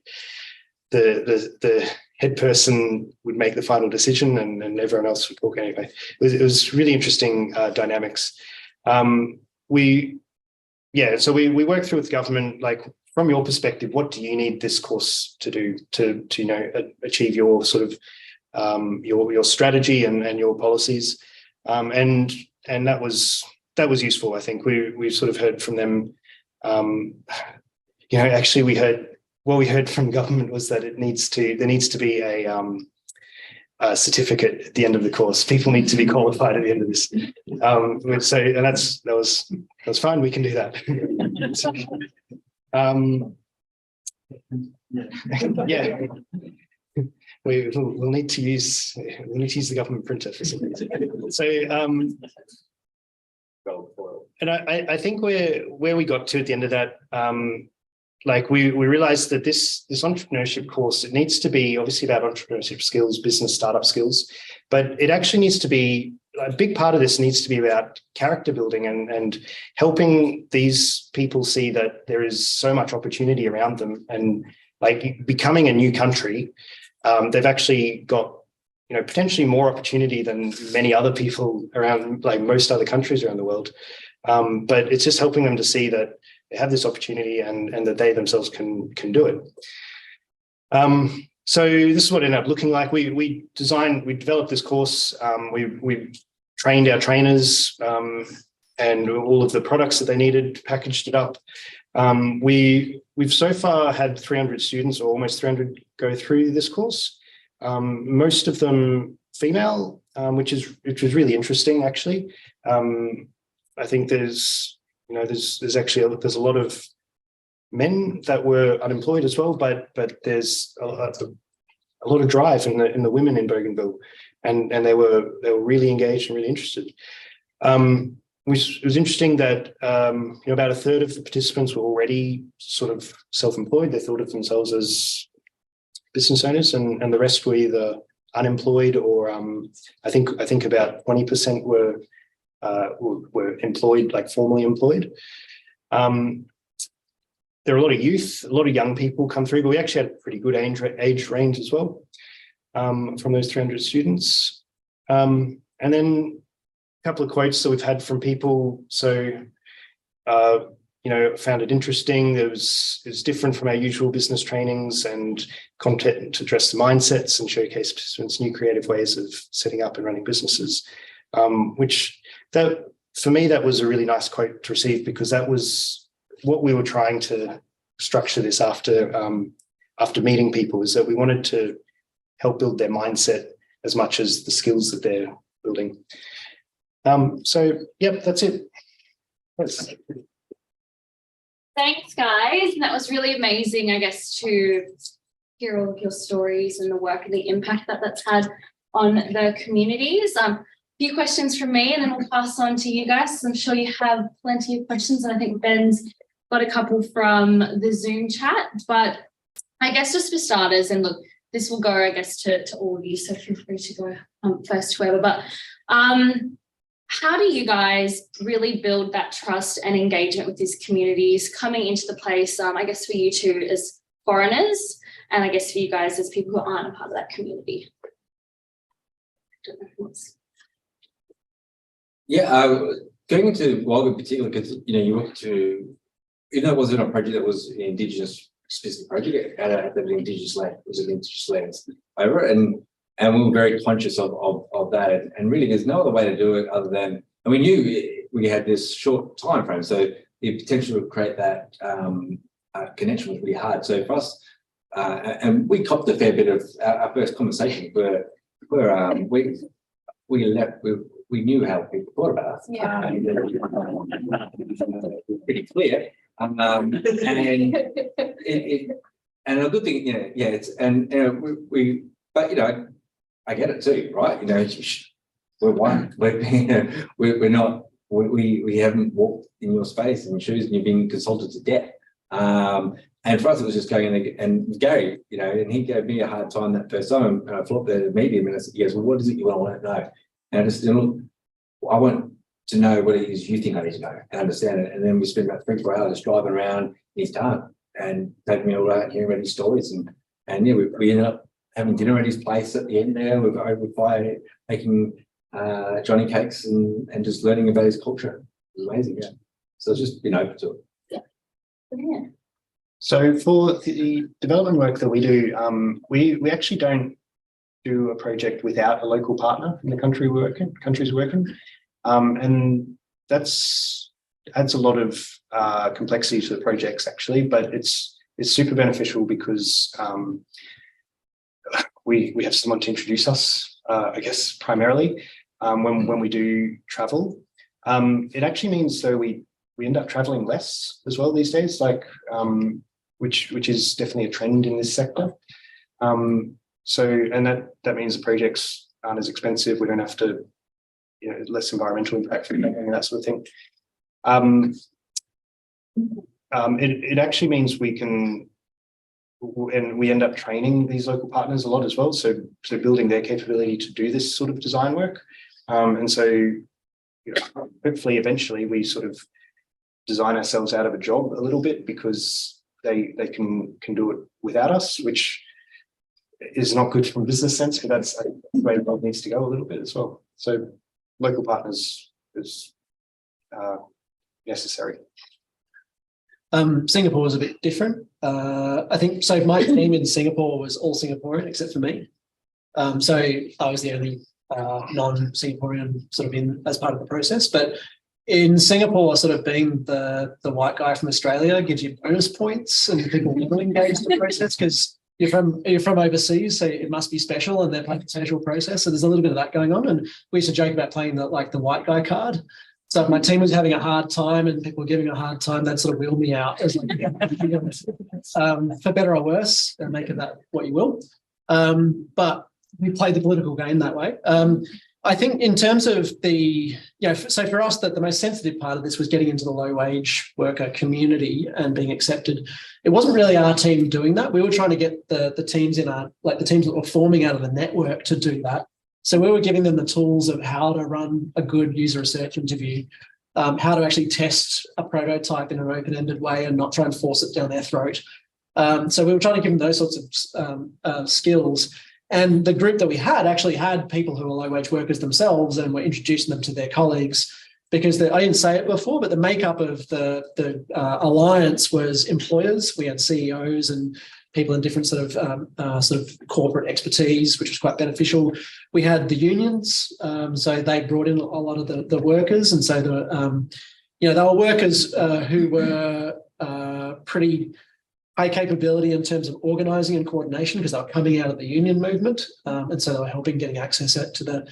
the head person would make the final decision and everyone else would talk anyway. It was really interesting dynamics. So we worked through with government, like, from your perspective, what do you need this course to do to achieve your sort of your strategy and your policies, and that was useful. I think we sort of heard from them. Actually, we heard from government was that there needs to be a certificate at the end of the course. People need to be qualified at the end of this. And that was fine. We can do that. Yeah. We'll need to use the government printer for some reason. So and I think where we got to at the end of that, like we realized that this entrepreneurship course, it needs to be obviously about entrepreneurship skills, business startup skills, but it actually needs to be a big part of this needs to be about character building and helping these people see that there is so much opportunity around them, and like becoming a new country, they've actually got, you know, potentially more opportunity than many other people around, like most other countries around the world. But it's just helping them to see that they have this opportunity and that they themselves can do it. So this is what it ended up looking like. We developed this course. We trained our trainers and all of the products that they needed, packaged it up. We've so far had 300 students, or almost 300, go through this course. Most of them female, which was really interesting, actually. I think there's actually a lot of men that were unemployed as well, but there's a lot of drive in the women in Bougainville, and they were really engaged and really interested. It was interesting that about a third of the participants were already sort of self-employed. They thought of themselves as business owners, and the rest were either unemployed or I think about 20% were employed, like formally employed. There are a lot of youth, a lot of young people come through, but we actually had a pretty good age range as well from those 300 students. And then a couple of quotes that we've had from people. So, found it interesting. It was different from our usual business trainings, and content to address the mindsets and showcase participants' new creative ways of setting up and running businesses, which that, for me, that was a really nice quote to receive, because that was what we were trying to structure this after meeting people, is that we wanted to help build their mindset as much as the skills that they're building. So, yep, that's it. Yes. Thanks, guys. That was really amazing, I guess, to hear all of your stories and the work and the impact that that's had on the communities. Few questions from me, and then we'll pass on to you guys. I'm sure you have plenty of questions, and I think Ben's got a couple from the Zoom chat. But I guess just for starters, and look, this will go, I guess, to all of you, so feel free to go first, whoever. But how do you guys really build that trust and engagement with these communities coming into the place, I guess for you two as foreigners, and I guess for you guys as people who aren't a part of that community? Yeah, going into Walgett particularly, because you went to, even though it wasn't a project that was an Indigenous specific project, at the Indigenous land, it was an Indigenous lands over it, and we were very conscious of that, and really there's no other way to do it other than, and we knew we had this short time frame, so the potential to create that connection was really hard. So for us, and we copped a fair bit of our first conversation where we left. We knew how people thought about us. Yeah. And pretty clear. And a good thing, but I get it too, right? We're one. We're not. We haven't walked in your space and shoes, and you've been consulted to death. And for us, it was just going in and Gary, and he gave me a hard time that first time, and I flew up there to meet him, and I said, he goes, well, what is it you want to know? And I just, I want to know what it is you think I need to know and understand it. And then we spent about 3-4 hours driving around in his town and taking me all around hearing about his stories. And yeah, we ended up having dinner at his place at the end there. We were over fire making Johnny cakes and just learning about his culture. It was amazing, yeah. So it's just been open to it. Yeah. So for the development work that we do, we actually don't do a project without a local partner in the countries we're in. And that's adds a lot of complexity to the projects actually, but it's super beneficial because we have someone to introduce us, I guess, primarily when we do travel. It actually means though we end up traveling less as well these days. Like which is definitely a trend in this sector. And that means the projects aren't as expensive. We don't have to, less environmental impact and that sort of thing. It actually means we can, and we end up training these local partners a lot as well. So building their capability to do this sort of design work. And so hopefully eventually we sort of design ourselves out of a job a little bit because they can do it without us, which is not good from a business sense, but that's the way the world needs to go a little bit as well. So local partners is necessary. Singapore was a bit different. I think so. My team in Singapore was all Singaporean except for me. So I was the only non-Singaporean sort of in as part of the process. But in Singapore, sort of being the white guy from Australia gives you bonus points, and people will engage in the process because you're from overseas, so it must be special, and they're playing the special process. So there's a little bit of that going on, and we used to joke about playing the white guy card. So if my team was having a hard time and people were giving a hard time, they'd sort of wheel me out as like, for better or worse, and make of that what you will. But we played the political game that way. I think in terms of the, so for us, that the most sensitive part of this was getting into the low wage worker community and being accepted. It wasn't really our team doing that. We were trying to get the teams in the teams that were forming out of the network to do that. So we were giving them the tools of how to run a good user research interview, how to actually test a prototype in an open-ended way and not try and force it down their throat. So we were trying to give them those sorts of skills. And the group that we had actually had people who were low-wage workers themselves, and were introducing them to their colleagues, because I didn't say it before, but the makeup of the alliance was employers. We had CEOs and people in different sort of corporate expertise, which was quite beneficial. We had the unions, so they brought in a lot of the workers, and so they were workers who were pretty high capability in terms of organising and coordination, because they were coming out of the union movement, and so they were helping getting access out to their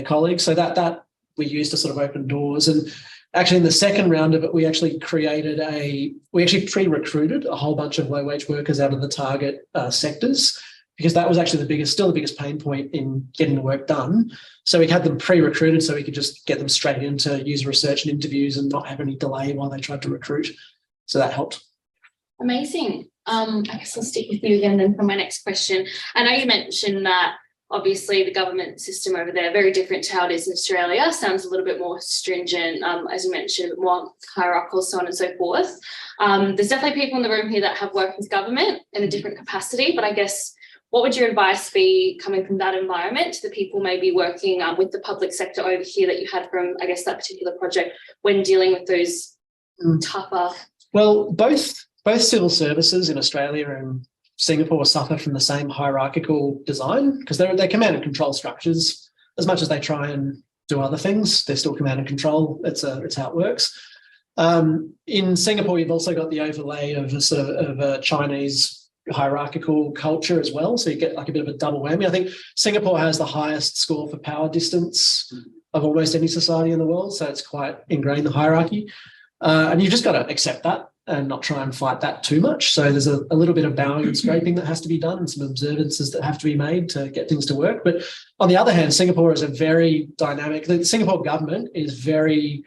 colleagues. So that we used to sort of open doors. And actually in the second round of it, we actually pre-recruited a whole bunch of low-wage workers out of the target sectors, because that was actually still the biggest pain point in getting the work done. So we had them pre-recruited so we could just get them straight into user research and interviews and not have any delay while they tried to recruit. So that helped. Amazing. I guess I'll stick with you again then for my next question. I know you mentioned that obviously the government system over there, very different to how it is in Australia, sounds a little bit more stringent, as you mentioned, a bit more hierarchical, so on and so forth. There's definitely people in the room here that have worked with government in a different capacity, but I guess what would your advice be coming from that environment to the people maybe working with the public sector over here that you had from, I guess, that particular project when dealing with those tougher? Well, both civil services in Australia and Singapore suffer from the same hierarchical design, because they're command and control structures. As much as they try and do other things, they're still command and control. It's how it works. In Singapore, you've also got the overlay of a Chinese hierarchical culture as well. So you get like a bit of a double whammy. I think Singapore has the highest score for power distance of almost any society in the world. So it's quite ingrained, the hierarchy. And you've just got to accept that and not try and fight that too much. So there's a little bit of bowing and scraping that has to be done, and some observances that have to be made to get things to work. But on the other hand, Singapore is a very dynamic, the Singapore government is very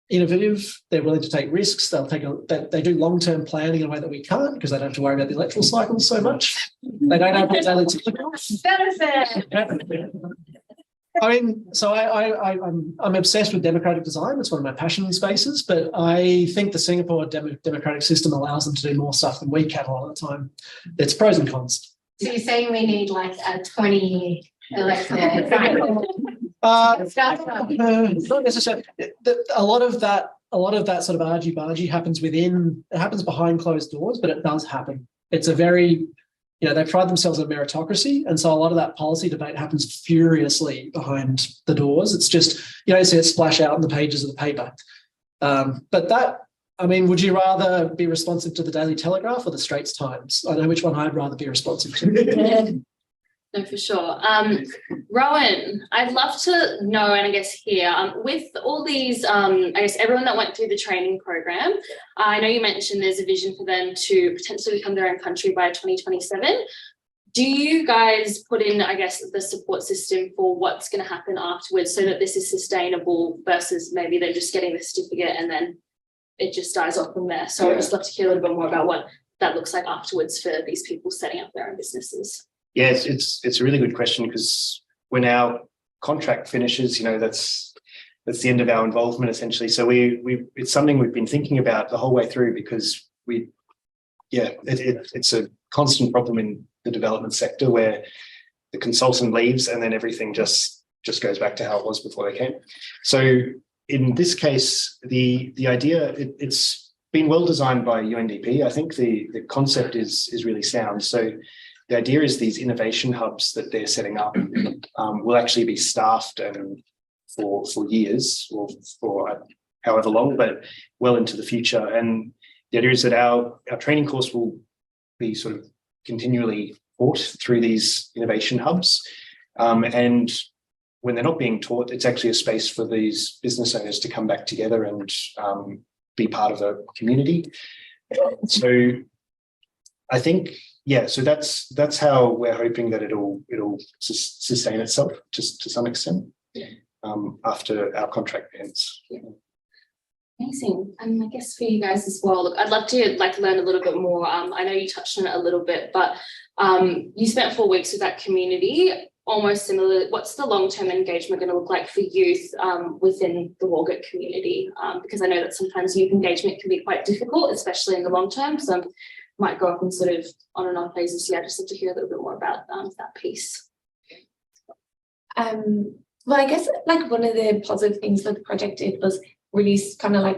innovative. They're willing to take risks. They do long-term planning in a way that we can't, because they don't have to worry about the electoral cycles so much. They don't have benefit. I mean, so I'm obsessed with democratic design. It's one of my passion spaces, but I think the Singapore democratic system allows them to do more stuff than we can a lot of the time. It's pros and cons. So you're saying we need like a 20-year electoral cycle? Not necessarily. A lot of that sort of argy-bargy happens behind closed doors, but it does happen. It's a very, they pride themselves on meritocracy. And so a lot of that policy debate happens furiously behind the doors. It's just, you don't see it splash out in the pages of the paper. Would you rather be responsive to the Daily Telegraph or the Straits Times? I know which one I'd rather be responsive to. No, for sure. Rohan, I'd love to know, and I guess hear, with all these, I guess everyone that went through the training program, I know you mentioned there's a vision for them to potentially become their own country by 2027. Do you guys put in, I guess, the support system for what's going to happen afterwards so that this is sustainable versus maybe they're just getting the certificate and then it just dies off from there? So I'd just love to hear a little bit more about what that looks like afterwards for these people setting up their own businesses. Yeah, it's a really good question, because when our contract finishes, you know, that's the end of our involvement essentially. So it's something we've been thinking about the whole way through, because it's a constant problem in the development sector where the consultant leaves and then everything just goes back to how it was before they came. So in this case, the idea, it's been well designed by UNDP. I think the concept is really sound. So the idea is these innovation hubs that they're setting up will actually be staffed and for years or for however long, but well into the future. And the idea is that our training course will be sort of continually taught through these innovation hubs. And when they're not being taught, it's actually a space for these business owners to come back together and be part of a community. So I think, so that's how we're hoping that it'll sustain itself just to some extent after our contract ends. Amazing. And I guess for you guys as well, look, I'd love to learn a little bit more. I know you touched on it a little bit, but you spent 4 weeks with that community, almost similar. What's the long-term engagement going to look like for youth within the Walgett community? Because I know that sometimes youth engagement can be quite difficult, especially in the long term. So might go up in sort of on and off phases. Yeah, just love to hear a little bit more about that piece. Well, I guess one of the positive things that the project did was really kind of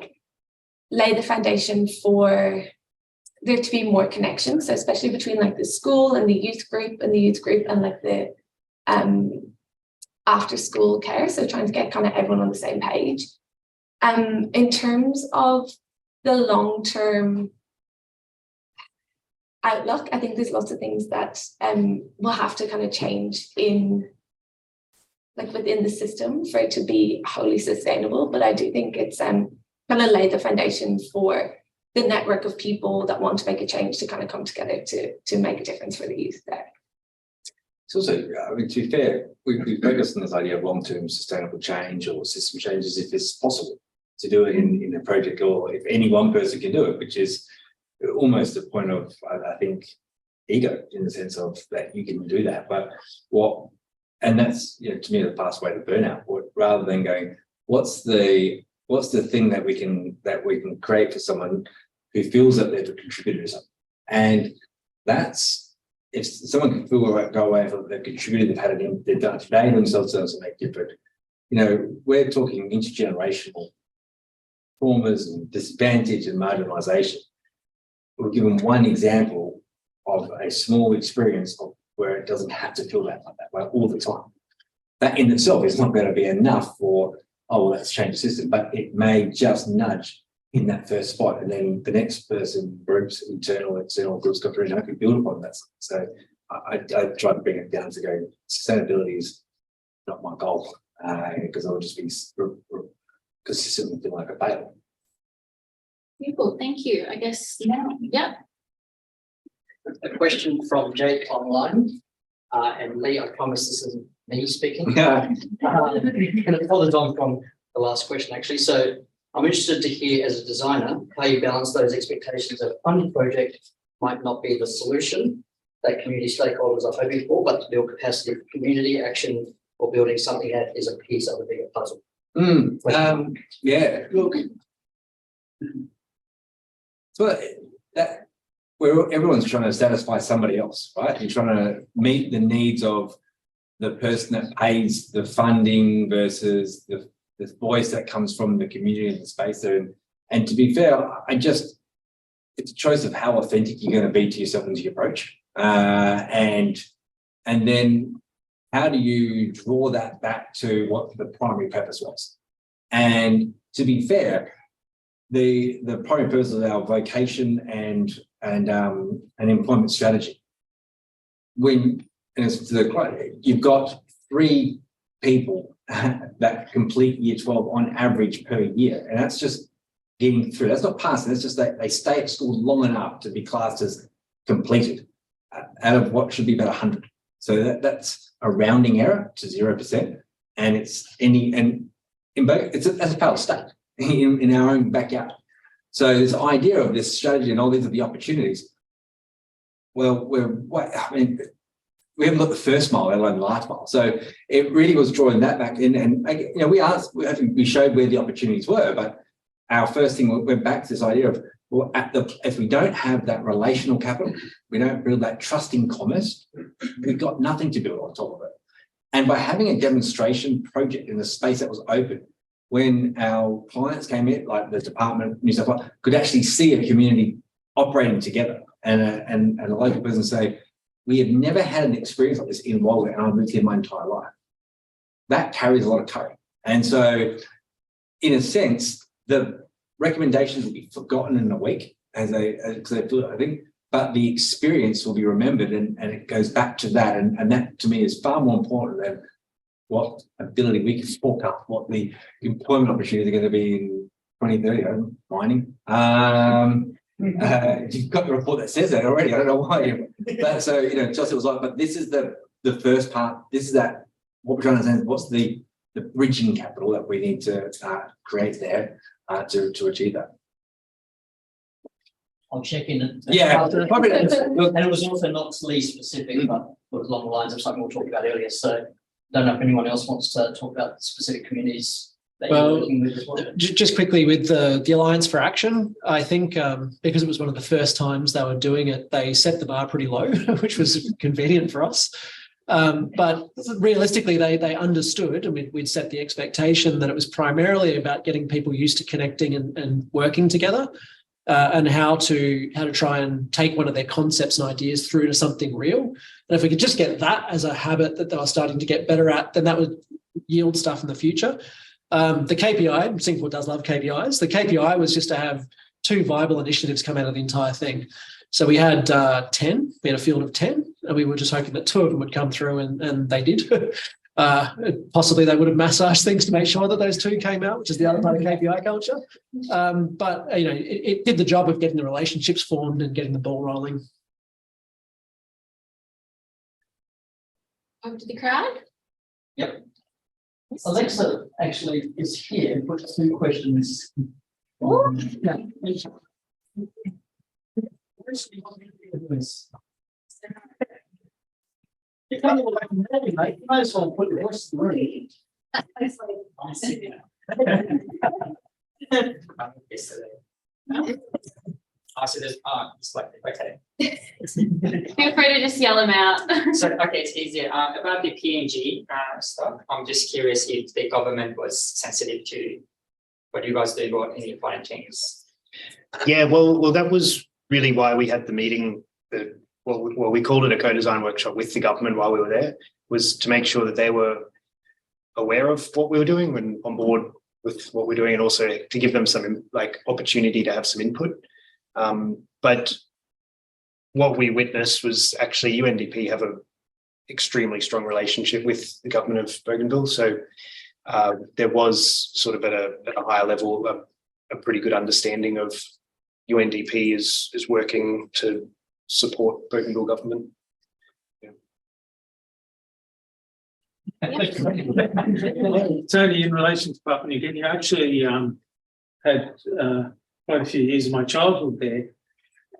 lay the foundation for there to be more connection. So especially between the school and the youth group and the after school care. So trying to get kind of everyone on the same page. In terms of the long-term outlook, I think there's lots of things that will have to kind of change in within the system for it to be wholly sustainable. But I do think it's kind of laid the foundation for the network of people that want to make a change to kind of come together to make a difference for the youth there. It's also, I mean, to be fair, we focus on this idea of long-term sustainable change or system changes if it's possible to do it in a project, or if any one person can do it, which is almost a point of, I think, ego in the sense of that you can do that. But and that's, to me, the fast way to burnout. Rather than going, what's the thing that we can create for someone who feels that they've contributed to something, and that's if someone can go away and they've contributed, they've had it, they've done today themselves to make different. We're talking intergenerational traumas and disadvantage and marginalisation. We'll give them one example of a small experience of where it doesn't have to feel that way all the time. That in itself is not going to be enough for, let's change the system, but it may just nudge in that first spot, and then the next person, groups, internal, external groups, got to can build upon that. So I try to bring it down to go, sustainability is not my goal, because I would just be consistently feeling like a failure. Beautiful, thank you. I guess now, yeah. A question from Jake online, and Lee, I promise this isn't me speaking. Yeah. And it follows on from the last question, actually. So I'm interested to hear, as a designer, how you balance those expectations that a funded project might not be the solution that community stakeholders are hoping for, but to build capacity for community action or building something that is a piece of a bigger puzzle. Yeah, look. So that everyone's trying to satisfy somebody else, right? You're trying to meet the needs of the person that pays the funding versus the voice that comes from the community and the space there. And to be fair, it's a choice of how authentic you're going to be to yourself and to your approach. And then how do you draw that back to what the primary purpose was? And to be fair, the primary purpose is our vocation and employment strategy. When and it's to the, you've got 3 people that complete year 12 on average per year, and that's just getting through. That's not passing. That's just that they stay at school long enough to be classed as completed out of what should be about 100. So that's a rounding error to 0%, and it's that's a failed state in our own backyard. So this idea of this strategy and all these are the opportunities. Well, we haven't got the first mile, let alone the last mile. So it really was drawing that back in, and we showed where the opportunities were, but our first thing went back to this idea of, well, if we don't have that relational capital, we don't build that trusting commerce, we've got nothing to build on top of it. And by having a demonstration project in the space that was open, when our clients came in, like the Department of New South Wales, could actually see a community operating together, and a local business say, we have never had an experience like this in Walgett, and I've lived here my entire life. That carries a lot of courage. And so, in a sense, the recommendations will be forgotten in a week as they do it, I think, but the experience will be remembered, and it goes back to that. And that to me is far more important than what ability we can forecast what the employment opportunities are going to be in 2030. Mining. You've got the report that says that already. I don't know why. But so, Chelsea was like, but this is the first part. This is that what we're trying to understand. What's the bridging capital that we need to create there to achieve that? I'll check in. Yeah, probably. And it was also not least specific, but it was along the lines of something we talked about earlier. So I don't know if anyone else wants to talk about specific communities. Well, just quickly with the Alliance for Action, I think because it was one of the first times they were doing it, they set the bar pretty low, which was convenient for us. But realistically, they understood, and we'd set the expectation that it was primarily about getting people used to connecting and working together, and how to try and take one of their concepts and ideas through to something real. And if we could just get that as a habit that they were starting to get better at, then that would yield stuff in the future. The KPI, Singapore does love KPIs. The KPI was just to have 2 viable initiatives come out of the entire thing. So we had 10, we had a field of 10, and we were just hoping that 2 of them would come through, and they did. Possibly they would have massaged things to make sure that those 2 came out, which is the other part of KPI culture. But it did the job of getting the relationships formed and getting the ball rolling. Over to the crowd. Yep. Alexa actually is here and put 2 questions. Yeah. You can't all back and forth, mate. You might as well put your voice in the room. It's like, okay. Feel free to just yell them out. So, okay, it's easier. About the PNG stuff, I'm just curious if the government was sensitive to what you guys do or any findings. Yeah, well, that was really why we had the meeting. We called it a co-design workshop with the government while we were there, was to make sure that they were aware of what we were doing and on board with what we're doing, and also to give them some opportunity to have some input. But what we witnessed was actually UNDP have an extremely strong relationship with the government of Bougainville. So there was sort of at a higher level a pretty good understanding of UNDP is working to support Bougainville government. It's only in relation to Papua New Guinea. I actually had quite a few years of my childhood there,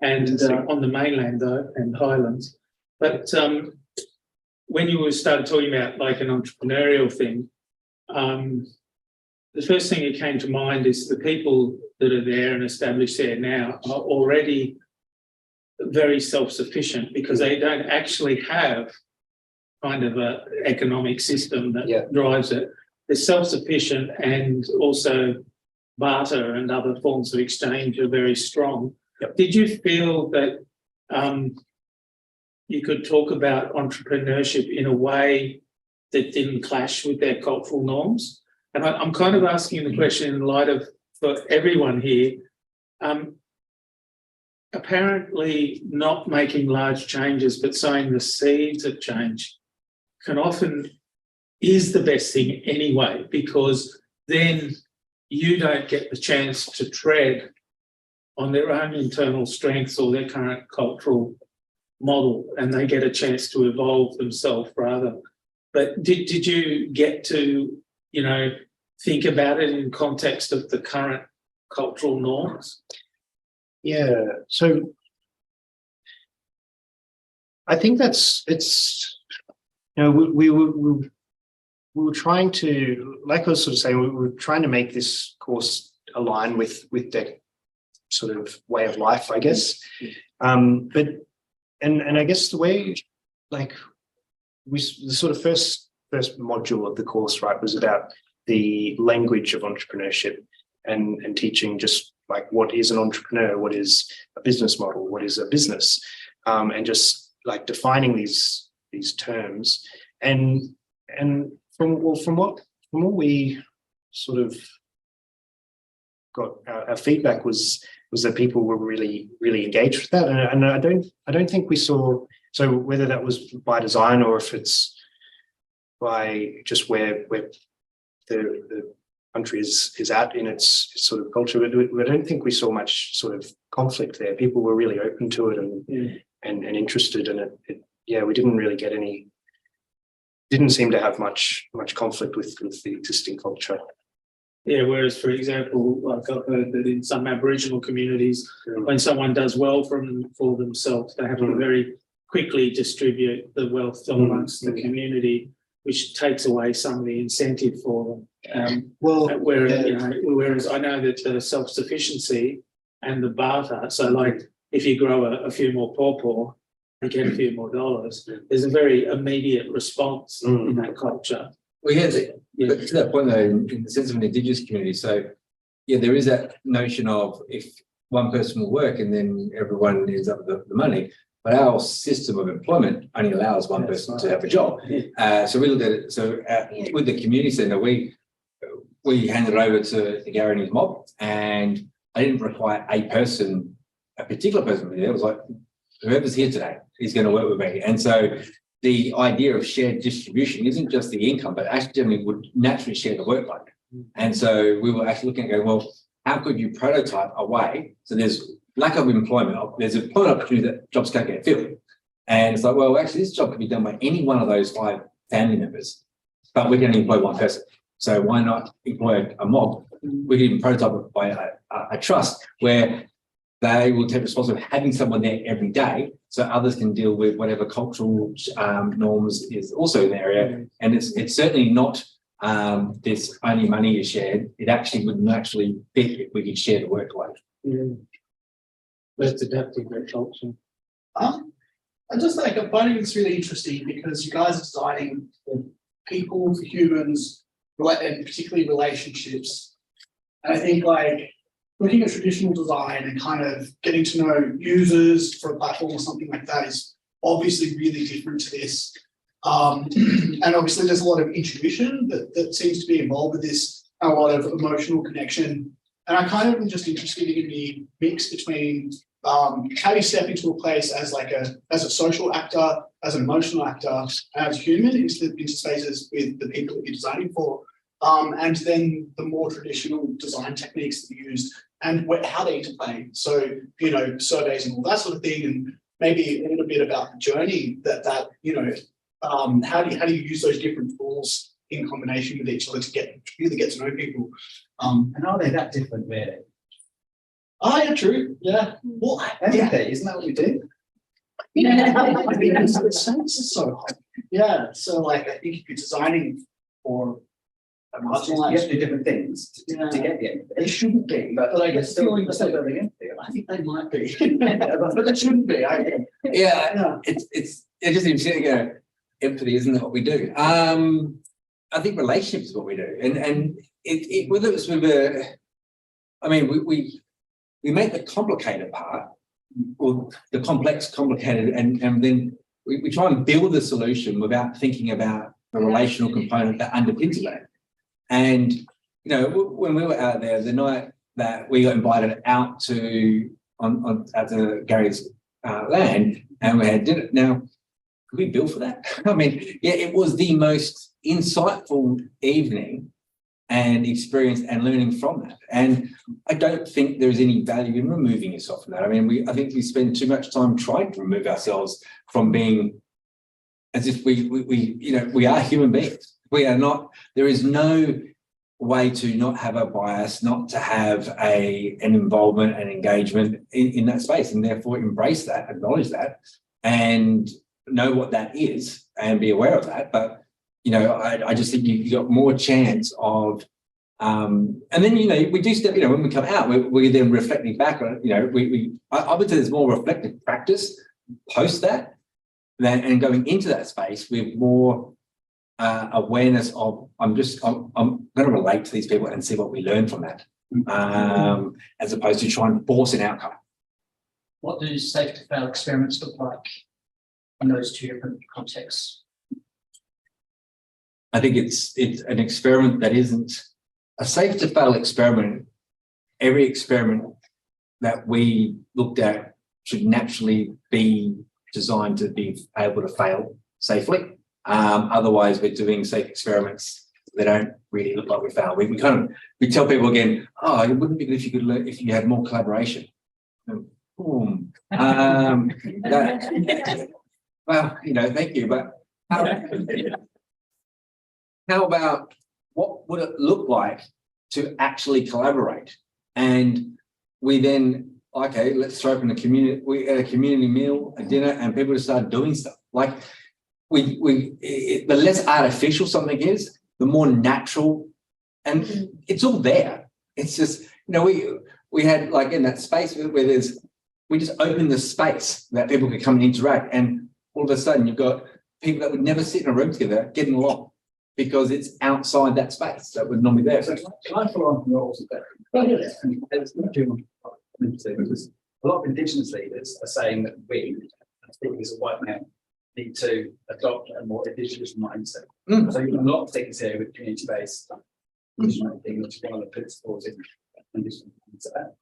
and on the mainland though, and highlands. But when you started talking about like an entrepreneurial thing, the first thing that came to mind is the people that are there and established there now are already very self-sufficient, because they don't actually have kind of an economic system that drives it. They're self-sufficient, and also barter and other forms of exchange are very strong. Yep. Did you feel that you could talk about entrepreneurship in a way that didn't clash with their cultural norms? And I'm kind of asking the question in light of, for everyone here, apparently not making large changes, but sowing the seeds of change can often is the best thing anyway, because then you don't get the chance to tread on their own internal strengths or their current cultural model, and they get a chance to evolve themselves rather. But did you get to, you know, think about it in context of the current cultural norms? Yeah, so I think it's, you know, we were trying to, like I was sort of saying, we were trying to make this course align with their sort of way of life, I guess. But I guess the way, like, the sort of first module of the course, right, was about the language of entrepreneurship and teaching just like what is an entrepreneur, what is a business model, what is a business, and just like defining these terms. And from what we sort of got, our feedback was that people were really engaged with that, and I don't think we saw, so whether that was by design or if it's by just where the country is at in its sort of culture, but I don't think we saw much sort of conflict there. People were really open to it and interested in it. Yeah, we didn't really get any. Didn't seem to have much conflict with the existing culture. Yeah, whereas, for example, like I've heard that in some Aboriginal communities, when someone does well for themselves, they have to very quickly distribute the wealth amongst the community, which takes away some of the incentive for them. Whereas I know that the self-sufficiency and the barter, so like if you grow a few more pawpaw, you get a few more dollars. There's a very immediate response in that culture. Well, but to that point though, in the sense of an Indigenous community, so yeah, there is that notion of if one person will work and then everyone ends up with the money, but our system of employment only allows one person to have a job. So we looked at it, so with the community centre, we handed it over to Gary and his mob, and they didn't require a particular person to be there. It was like, whoever's here today is going to work with me. And so the idea of shared distribution isn't just the income, but actually we would naturally share the workload. And so we were actually looking at going, well, how could you prototype a way? So there's lack of employment, there's employment opportunity that jobs can't get filled. And it's like, well, actually this job could be done by any one of those 5 family members, but we can only employ one person. So why not employ a mob? We can even prototype it by a trust where they will take responsibility of having someone there every day, so others can deal with whatever cultural norms is also in the area. And it's certainly not this only money is shared. It actually would naturally fit if we could share the workload. That's adaptive culture. I just like I'm finding this really interesting because you guys are designing for people, for humans, and particularly relationships. And I think like looking at traditional design and kind of getting to know users for a platform or something like that is obviously really different to this. And obviously there's a lot of intuition that seems to be involved with this, and a lot of emotional connection. And I kind of am just interested in the mix between how you step into a place as a social actor, as an emotional actor, and as a human into spaces with the people that you're designing for. And then the more traditional design techniques that you used and how they interplay. So, you know, surveys and all that sort of thing, and maybe a little bit about the journey that you know, how do you use those different tools in combination with each other to really get to know people. And are they that different, really? Oh, yeah, true. Yeah. Well, isn't that what we do? Yeah. I mean, the sense is so high. Yeah. So, like, I think if you're designing for a marginalized, you have to do different things to get the end. They shouldn't be, but I guess still building into it. I think they might be, but they shouldn't be. It's just interesting. Empathy isn't what we do. I think relationships is what we do, and it whether it's with we make the complicated part or the complex complicated, and then we try and build the solution without thinking about the relational component that underpins that. And you know, when we were out there the night that we got invited out to on at the Gary's land, and we had dinner. Now, could we bill for that? I mean, yeah, it was the most insightful evening and experience and learning from that. And I don't think there's any value in removing yourself from that. I mean, I think we spend too much time trying to remove ourselves from being as if we are human beings. We are not, there is no way to not have a bias, not to have an involvement and engagement in that space, and therefore embrace that, acknowledge that, and know what that is and be aware of that. But I just think you've got more chance of, and then we do step. When we come out, we're then reflecting back on it. I would say there's more reflective practice post that and going into that space with more awareness of I'm going to relate to these people and see what we learn from that, as opposed to trying to force an outcome. What do safe to fail experiments look like in those two different contexts? I think it's an experiment that isn't a safe to fail experiment. Every experiment that we looked at should naturally be designed to be able to fail safely. Otherwise, we're doing safe experiments that don't really look like we fail. We tell people again, oh, it wouldn't be good if you could learn if you had more collaboration. Boom. Well, thank you, but how about what would it look like to actually collaborate? And we then, okay, let's throw open a community meal, a dinner, and people just start doing stuff. Like the less artificial something is, the more natural, and it's all there. It's just, we had like in that space where we just opened the space that people could come and interact, and all of a sudden you've got people that would never sit in a room together getting along because it's outside that space that would normally be there. So can I follow on from what was there? Because a lot of Indigenous leaders are saying that we, particularly as a white man, need to adopt a more Indigenous mindset. So you've got a lot of things here with community-based which is one of the principles in Indigenous mindset.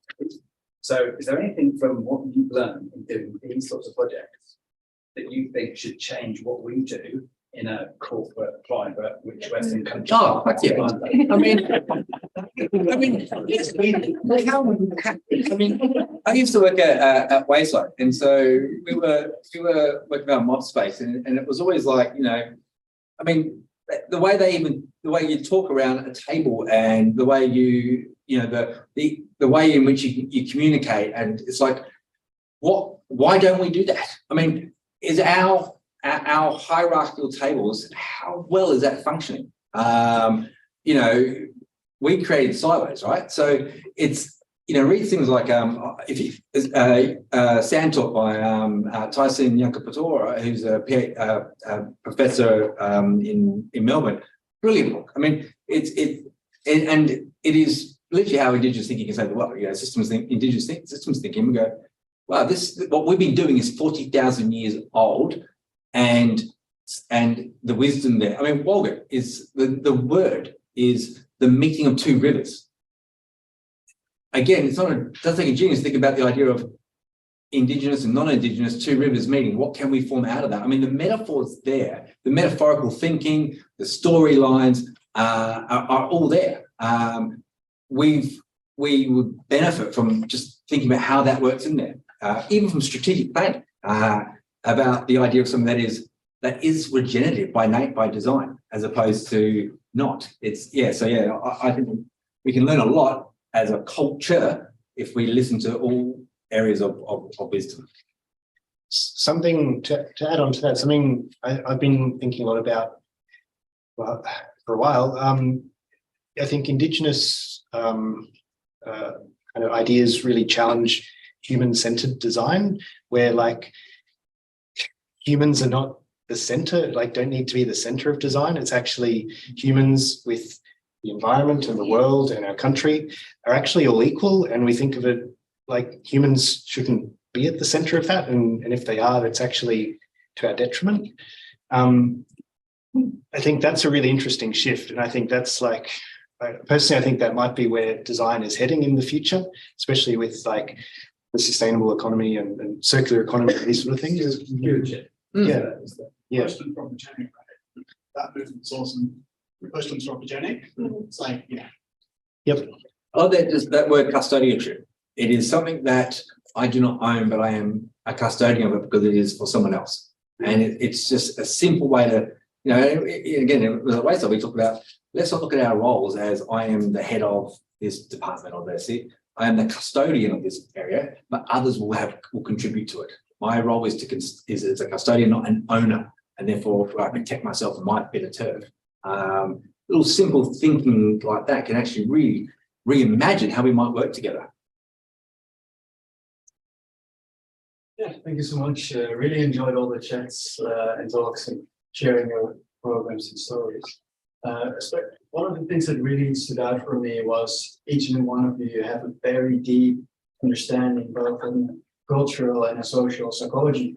So is there anything from what you've learned in doing these sorts of projects that you think should change what we do in a corporate, private, which Western country? Oh, yeah. I used to work at Wayside, and so we were working on mob space, and it was always like, the way you talk around a table and the way the way in which you communicate, and it's like, why don't we do that? I mean, is our hierarchical tables, how well is that functioning? We created silos, right? So it's, read things like Sand Talk by Tyson Yankapatora, who's a professor in Melbourne. Brilliant book. I mean, it is literally how Indigenous thinking can say the world. Indigenous systems thinking. We go, wow, what we've been doing is 40,000 years old. And the wisdom there. I mean, Walgett is the word is the meeting of two rivers. Again, doesn't take a genius to think about the idea of Indigenous and non-Indigenous, two rivers meeting. What can we form out of that? I mean, the metaphors there, the metaphorical thinking, the storylines are all there. We would benefit from just thinking about how that works in there, even from strategic planning. About the idea of something that is regenerative by design, as opposed to not. I think we can learn a lot as a culture if we listen to all areas of wisdom. Something to add on to that, something I've been thinking a lot about for a while. I think Indigenous kind of ideas really challenge human-centered design, where like humans are not the center, don't need to be the center of design. It's actually humans with the environment and the world and our country are actually all equal. And we think of it like humans shouldn't be at the center of that. And if they are, that's actually to our detriment. I think that's a really interesting shift. And I think that's personally, I think that might be where design is heading in the future, especially with the sustainable economy and circular economy, these sort of things is huge. Yeah. Yeah. Post-anthropogenic, right? That movement's awesome. Post-anthropogenic, it's like, yeah. Yep. Oh, that word custodianship. It is something that I do not own, but I am a custodian of it because it is for someone else. And it's just a simple way to, you know, again, the way that we talk about, let's not look at our roles as I am the head of this department or this. I am the custodian of this area, but others will contribute to it. My role is as a custodian, not an owner, and therefore I protect myself and my bit of turf. Little simple thinking like that can actually really reimagine how we might work together. Yeah, thank you so much. Really enjoyed all the chats and talks and sharing your programs and stories. One of the things that really stood out for me was each and one of you have a very deep understanding both from cultural and social psychology.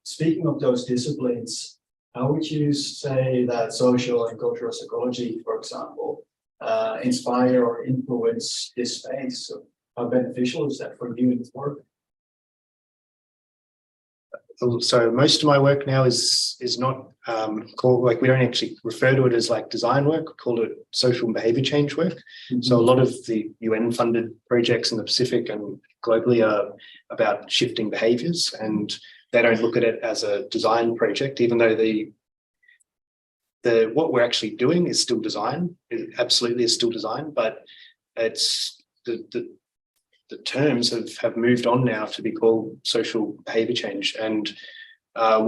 Speaking of those disciplines, how would you say that social and cultural psychology, for example, inspire or influence this space? So how beneficial is that for you in this work? So most of my work now is not called, like, we don't actually refer to it as like design work, we call it social and behavior change work. Mm-hmm. So a lot of the UN funded projects in the Pacific and globally are about shifting behaviors, and they don't look at it as a design project, even though what we're actually doing is still design. It absolutely is still design, but it's the terms have moved on now to be called social behavior change. And how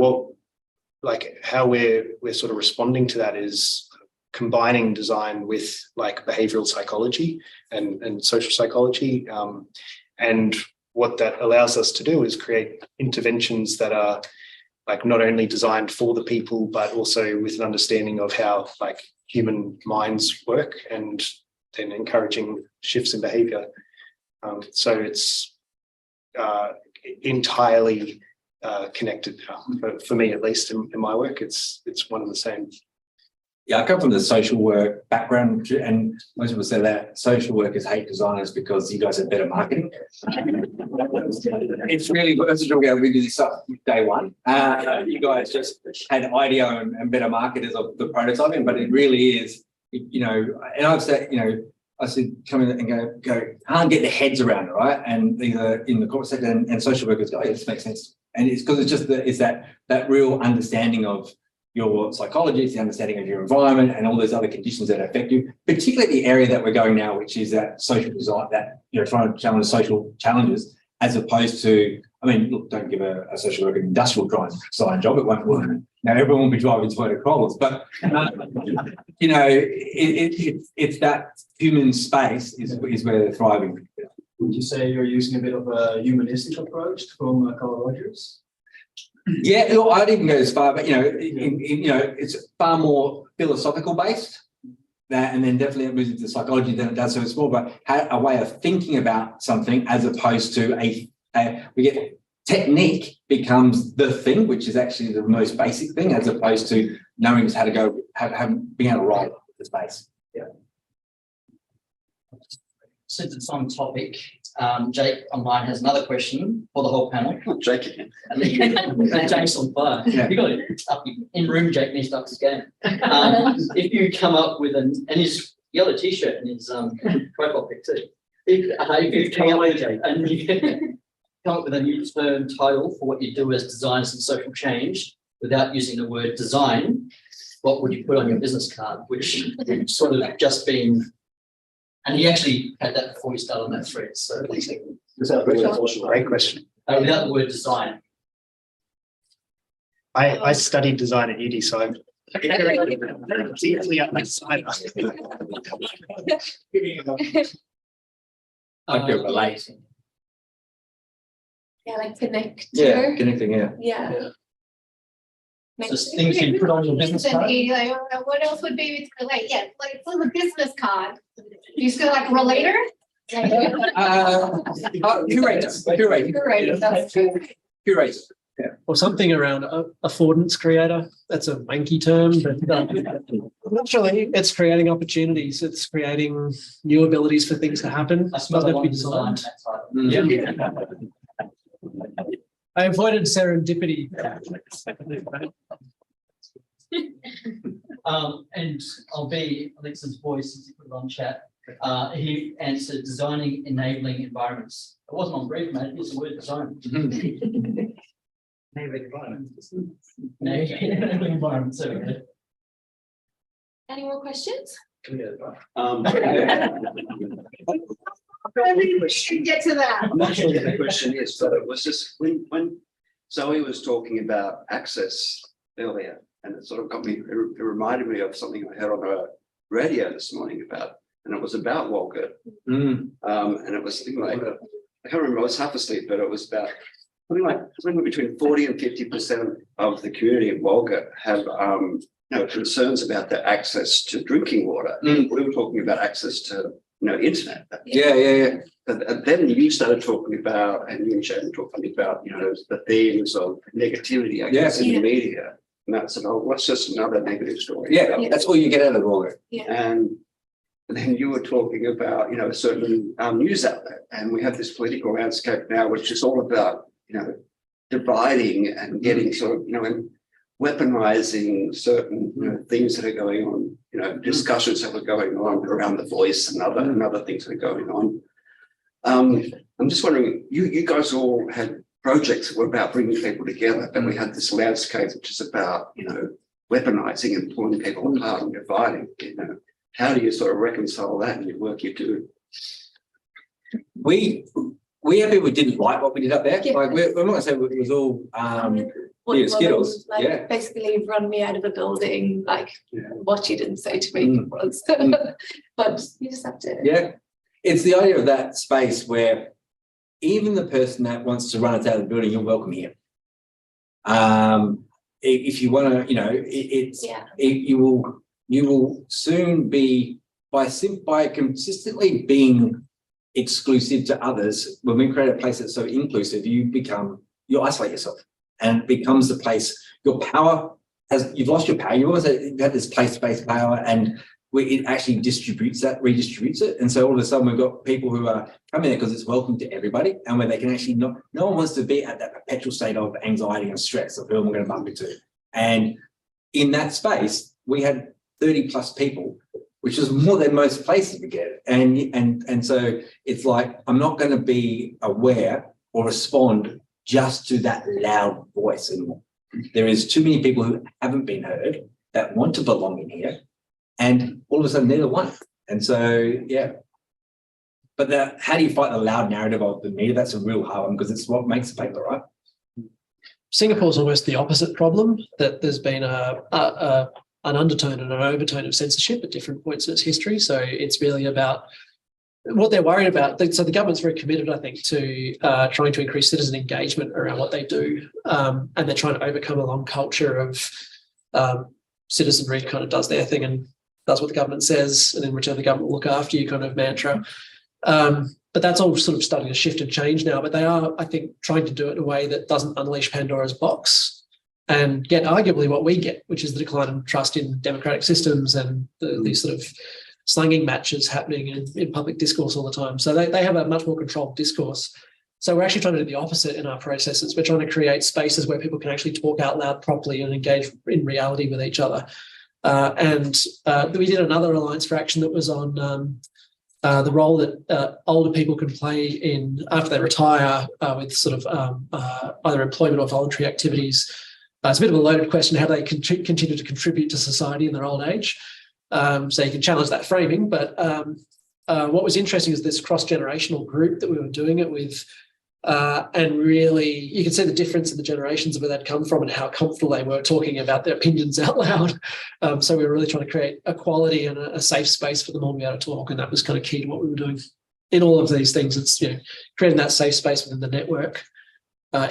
we're sort of responding to that is combining design with like behavioral psychology and social psychology. And what that allows us to do is create interventions that are like not only designed for the people, but also with an understanding of how like human minds work, and then encouraging shifts in behavior. So it's entirely connected for me, at least in my work. It's one and the same. Yeah, I come from the social work background, and most people say that social workers hate designers because you guys have better marketing. It's really, let's talk about, we do this stuff day one. You guys just had IDEO and better marketers of the prototyping, but it really is, you know, and I've said, you know, I said, come in and go, can't get their heads around it, right? And either in the corporate sector and social workers go, oh, yeah, this makes sense. And it's because it's just that real understanding of your psychology, it's the understanding of your environment and all those other conditions that affect you, particularly the area that we're going now, which is that social design, that, you know, trying to challenge social challenges, as opposed to, I mean, look, don't give a social worker an industrial design job, it won't work. Now everyone will be driving Toyota Corollas, but you know, it's that human space is where they're thriving. Would you say you're using a bit of a humanistic approach from Carl Rogers? Yeah, look, I didn't go as far, but you know, you know, it's far more philosophical based. That, and then definitely it moves into psychology than it does. So it's more about a way of thinking about something, as opposed to we get technique becomes the thing, which is actually the most basic thing, as opposed to knowing how to go, being able to write the space. Yeah. Since it's on topic, Jake online has another question for the whole panel. Jake again. Jake's on fire. Yeah. You got it up in room. Jake needs to up his game. If you come up with and his yellow t-shirt and his profile pic too. If you come up with and you come up with a new term title for what you do as designers and social change without using the word design, what would you put on your business card? Which sort of just been. And he actually had that before we started on that thread. So Great question. Without the word design. I studied design at uni, so I'm deeply up my side. I can relate. Yeah, like connector. Yeah, connecting, Yeah. Just things you put on your business card. Like, what else would be relate? Yeah, like it's on the business card. You still like relator? Curator. Curator. That's true. Curator. or something around affordance creator. That's a wanky term, but literally it's creating opportunities. It's creating new abilities for things to happen. I spent a Doesn't have to lot be of design designed. that title. I avoided serendipity. And I'll be Alexa's voice since he put it on chat. He answered designing enabling environments. It wasn't on brief, mate. It's the word design. Enabling environments. Enabling environments. There we go. Any more questions? Maybe we should get to that. I'm not sure what the question is, but it was just when Zoe was talking about access earlier, and it sort of got me, it reminded me of something I heard on the radio this morning about, and it was about Walgett. And it was something like, I can't remember, I was half asleep, but it was about something between 40 and 50% of the community of Walgett have concerns about their access to drinking water. We were talking about access to internet. And then you started talking about, and you and Sharon talking about, the themes of negativity, I guess, in the media. And that's what's just another negative story. That's all you get out of Walgett. And then you were talking about, a certain news outlet, and we have this political landscape now, which is all about, dividing and getting sort of, and weaponizing certain things that are going on, discussions that are going on around the voice and other things that are going on. I'm just wondering, you guys all had projects that were about bringing people together, but we had this landscape which is about, weaponizing and pulling people apart and dividing. How do you sort of reconcile that in your work you do? We had people who didn't like what we did up there. Like we're not gonna say it was all Skittles. Basically run me out of a building, what you didn't say to me was but you just have to It's the idea of that space where even the person that wants to run us out of the building, you're welcome here. If you want to, you will soon be by consistently being exclusive to others. When we create a place that's so inclusive, you isolate yourself, and it becomes the place. Your power you've lost your power. You've had this place-based power, and it actually redistributes it. And so all of a sudden we've got people who are coming there because it's welcome to everybody, and where they can actually no one wants to be at that perpetual state of anxiety and stress of who am I going to bump into. And in that space, we had 30 plus people, which is more than most places we get. And so it's like, I'm not going to be aware or respond just to that loud voice anymore. There is too many people who haven't been heard that want to belong in here. And all of a sudden they're the one. And so, but how do you fight the loud narrative of the media? That's a real hard one, because it's what makes the paper, right? Singapore's almost the opposite problem, that there's been an undertone and an overtone of censorship at different points in its history. So it's really about what they're worried about. So the government's very committed, I think, to trying to increase citizen engagement around what they do. And they're trying to overcome a long culture of citizenry kind of does their thing and does what the government says, and in return the government will look after you kind of mantra. But that's all sort of starting to shift and change now. But they are, I think, trying to do it in a way that doesn't unleash Pandora's box and get arguably what we get, which is the decline in trust in democratic systems and these sort of slanging matches happening in public discourse all the time. So they have a much more controlled discourse. So we're actually trying to do the opposite in our processes. We're trying to create spaces where people can actually talk out loud properly and engage in reality with each other. And we did another Alliance for Action that was on the role that older people can play in after they retire with sort of either employment or voluntary activities. It's a bit of a loaded question, how they continue to contribute to society in their old age. So you can challenge that framing. But what was interesting is this cross-generational group that we were doing it with. And really, you can see the difference in the generations of where they'd come from and how comfortable they were talking about their opinions out loud. So we were really trying to create equality and a safe space for them all to be able to talk. And that was kind of key to what we were doing in all of these things. It's creating that safe space within the network,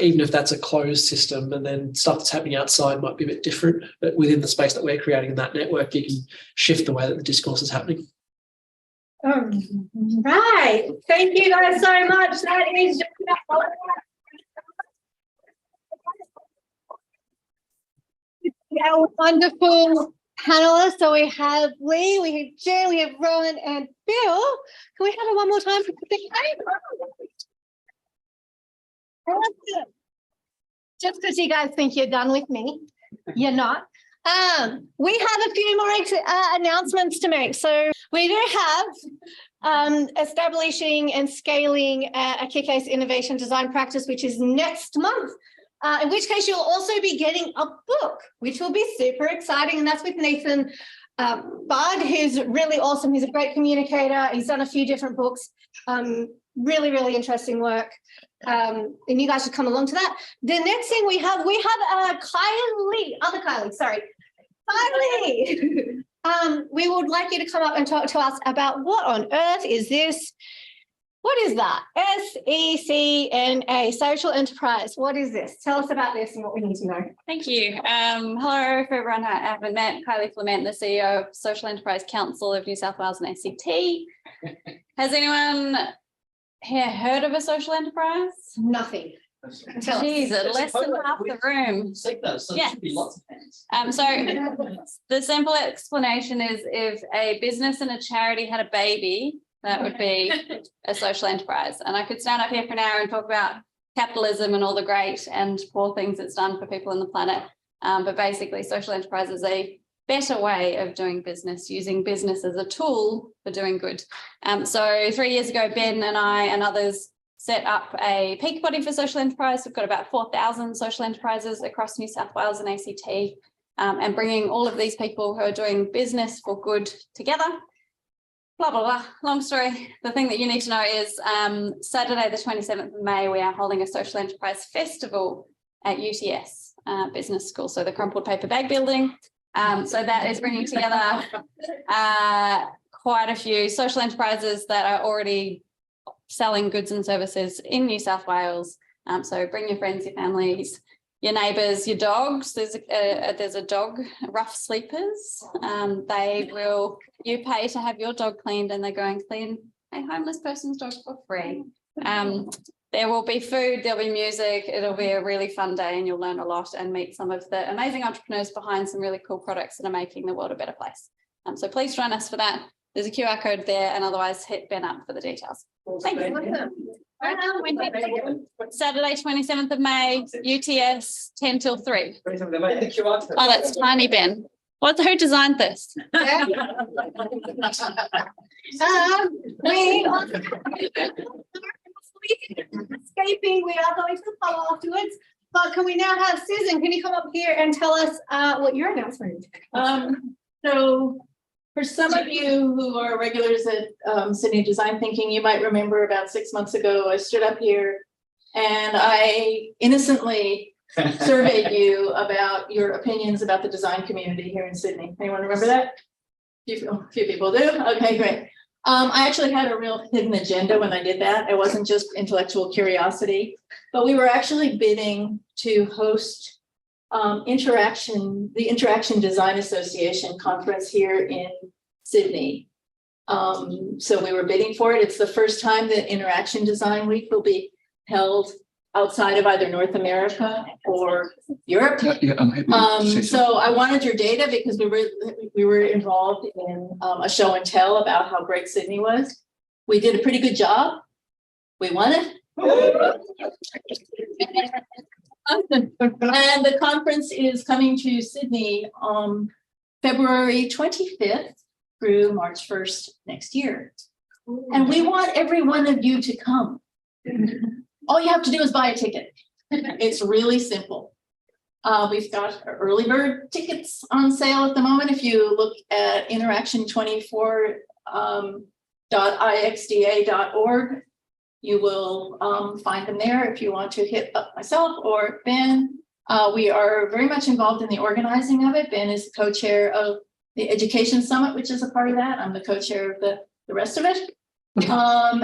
even if that's a closed system, and then stuff that's happening outside might be a bit different. But within the space that we're creating in that network, you can shift the way that the discourse is happening. Right. Thank you guys so much. That is just our wonderful panelists. So we have Lee, we have Jen, we have Rohan and Bill. Can we have it one more time? Just because you guys think you're done with me, you're not. We have a few more announcements to make. So we do have establishing and scaling a kick-ass innovation design practice, which is next month. In which case you'll also be getting a book, which will be super exciting. And that's with Nathan Bard, who's really awesome. He's a great communicator. He's done a few different books. Really, really interesting work. And you guys should come along to that. The next thing we have Kylie, Kylie. We would like you to come up and talk to us about what on earth is this? What is that? SECNA, social enterprise. What is this? Tell us about this and what we need to know. Thank you. Hello, for everyone I haven't met. Kylie, Flament, the CEO of Social Enterprise Council of New South Wales and ACT. Has anyone here heard of a social enterprise? Nothing. Jeez, less than half the room. SECNA, so there should be lots of hands. So the simple explanation is if a business and a charity had a baby, that would be a social enterprise. And I could stand up here for an hour and talk about capitalism and all the great and poor things it's done for people on the planet. But basically, social enterprise is a better way of doing business, using business as a tool for doing good. So 3 years ago, Ben and I and others set up a peak body for social enterprise. We've got about 4,000 social enterprises across New South Wales and ACT, and bringing all of these people who are doing business for good together. Blah, blah, blah. Long story. The thing that you need to know is Saturday, the 27th of May, we are holding a social enterprise festival at UTS Business School. So the Crumpled Paper Bag Building. So that is bringing together quite a few social enterprises that are already selling goods and services in New South Wales. So bring your friends, your families, your neighbours, your dogs. There's a dog, Rough Sleepers. You pay to have your dog cleaned, and they go and clean a homeless person's dog for free. There will be food, there'll be music. It'll be a really fun day, and you'll learn a lot and meet some of the amazing entrepreneurs behind some really cool products that are making the world a better place. So please join us for that. There's a QR code there, and otherwise hit Ben up for the details. Thank you. Saturday, 27th of May, UTS, 10 till 3. Oh, that's tiny, Ben. Who designed this? Yeah. Escaping, we are going to the pub afterwards, but can we now have Susan? Can you come up here and tell us what your announcement is? So for some of you who are regulars at Sydney Design Thinking, you might remember about 6 months ago, I stood up here and I innocently surveyed you about your opinions about the design community here in Sydney. Anyone remember that? A few people do. Okay, great. I actually had a real hidden agenda when I did that. It wasn't just intellectual curiosity, but we were actually bidding to host the Interaction Design Association conference here in Sydney. So we were bidding for it. It's the first time that Interaction Design Week will be held outside of either North America or Europe. So I wanted your data because we were involved in a show and tell about how great Sydney was. We did a pretty good job. We won it. And the conference is coming to Sydney on February 25th through March 1st next year. And we want every one of you to come. All you have to do is buy a ticket. It's really simple. We've got early bird tickets on sale at the moment. If you look at interaction24.ixda.org, you will find them there if you want to hit up myself or Ben. We are very much involved in the organizing of it. Ben is the co-chair of the Education Summit, which is a part of that. I'm the co-chair of the rest of it. And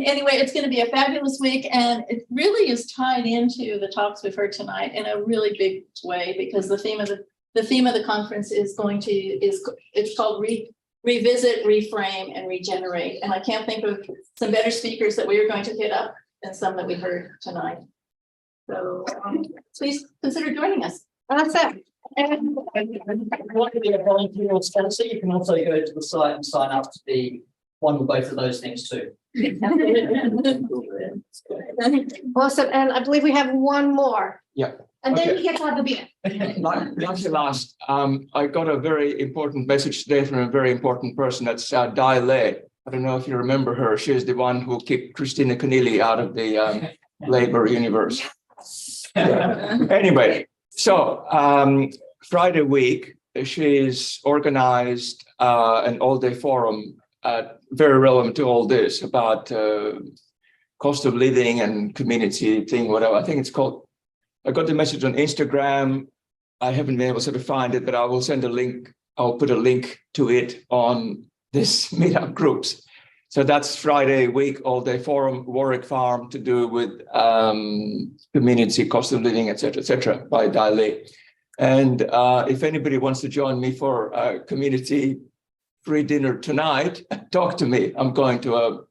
anyway, it's going to be a fabulous week, and it really is tied into the talks we've heard tonight in a really big way, because the theme of the conference is called Revisit, Reframe, and Regenerate. And I can't think of some better speakers that we are going to hit up than some that we heard tonight. So please consider joining us. That's it. And if you want to be a volunteer or sponsor, you can also go to the site and sign up to be one or both of those things too. Awesome. And I believe we have one more. Yeah. And then Okay. we get to have the beer. Like the last, I got a very important message today from a very important person. That's Dai. I don't know if you remember her. She's the one who kicked Christina Keneally out of the Labour universe. Yeah. Anyway, so Friday week, she's organized an all-day forum, very relevant to all this, about cost of living and community thing, whatever. I think it's called. I got the message on Instagram. I haven't been able to find it, but I will send a link. I'll put a link to it on this meetup groups. So that's Friday week, all day forum, Warwick Farm, to do with community, cost of living, etc., by Dai. And if anybody wants to join me for a community free dinner tonight, talk to me. I'm going to a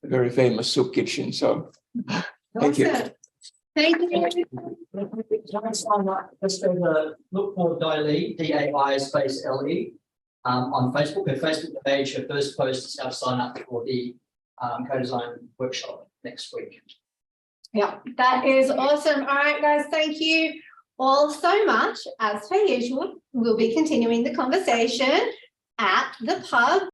very famous soup kitchen. So thank you. Thank you. Just go to look for Dai, DAI space LE on Facebook. Her Facebook page, her first post is how to sign up for the co-design workshop next week. Yeah, that is awesome. All right, guys, thank you all so much. As per usual, we'll be continuing the conversation at the pub.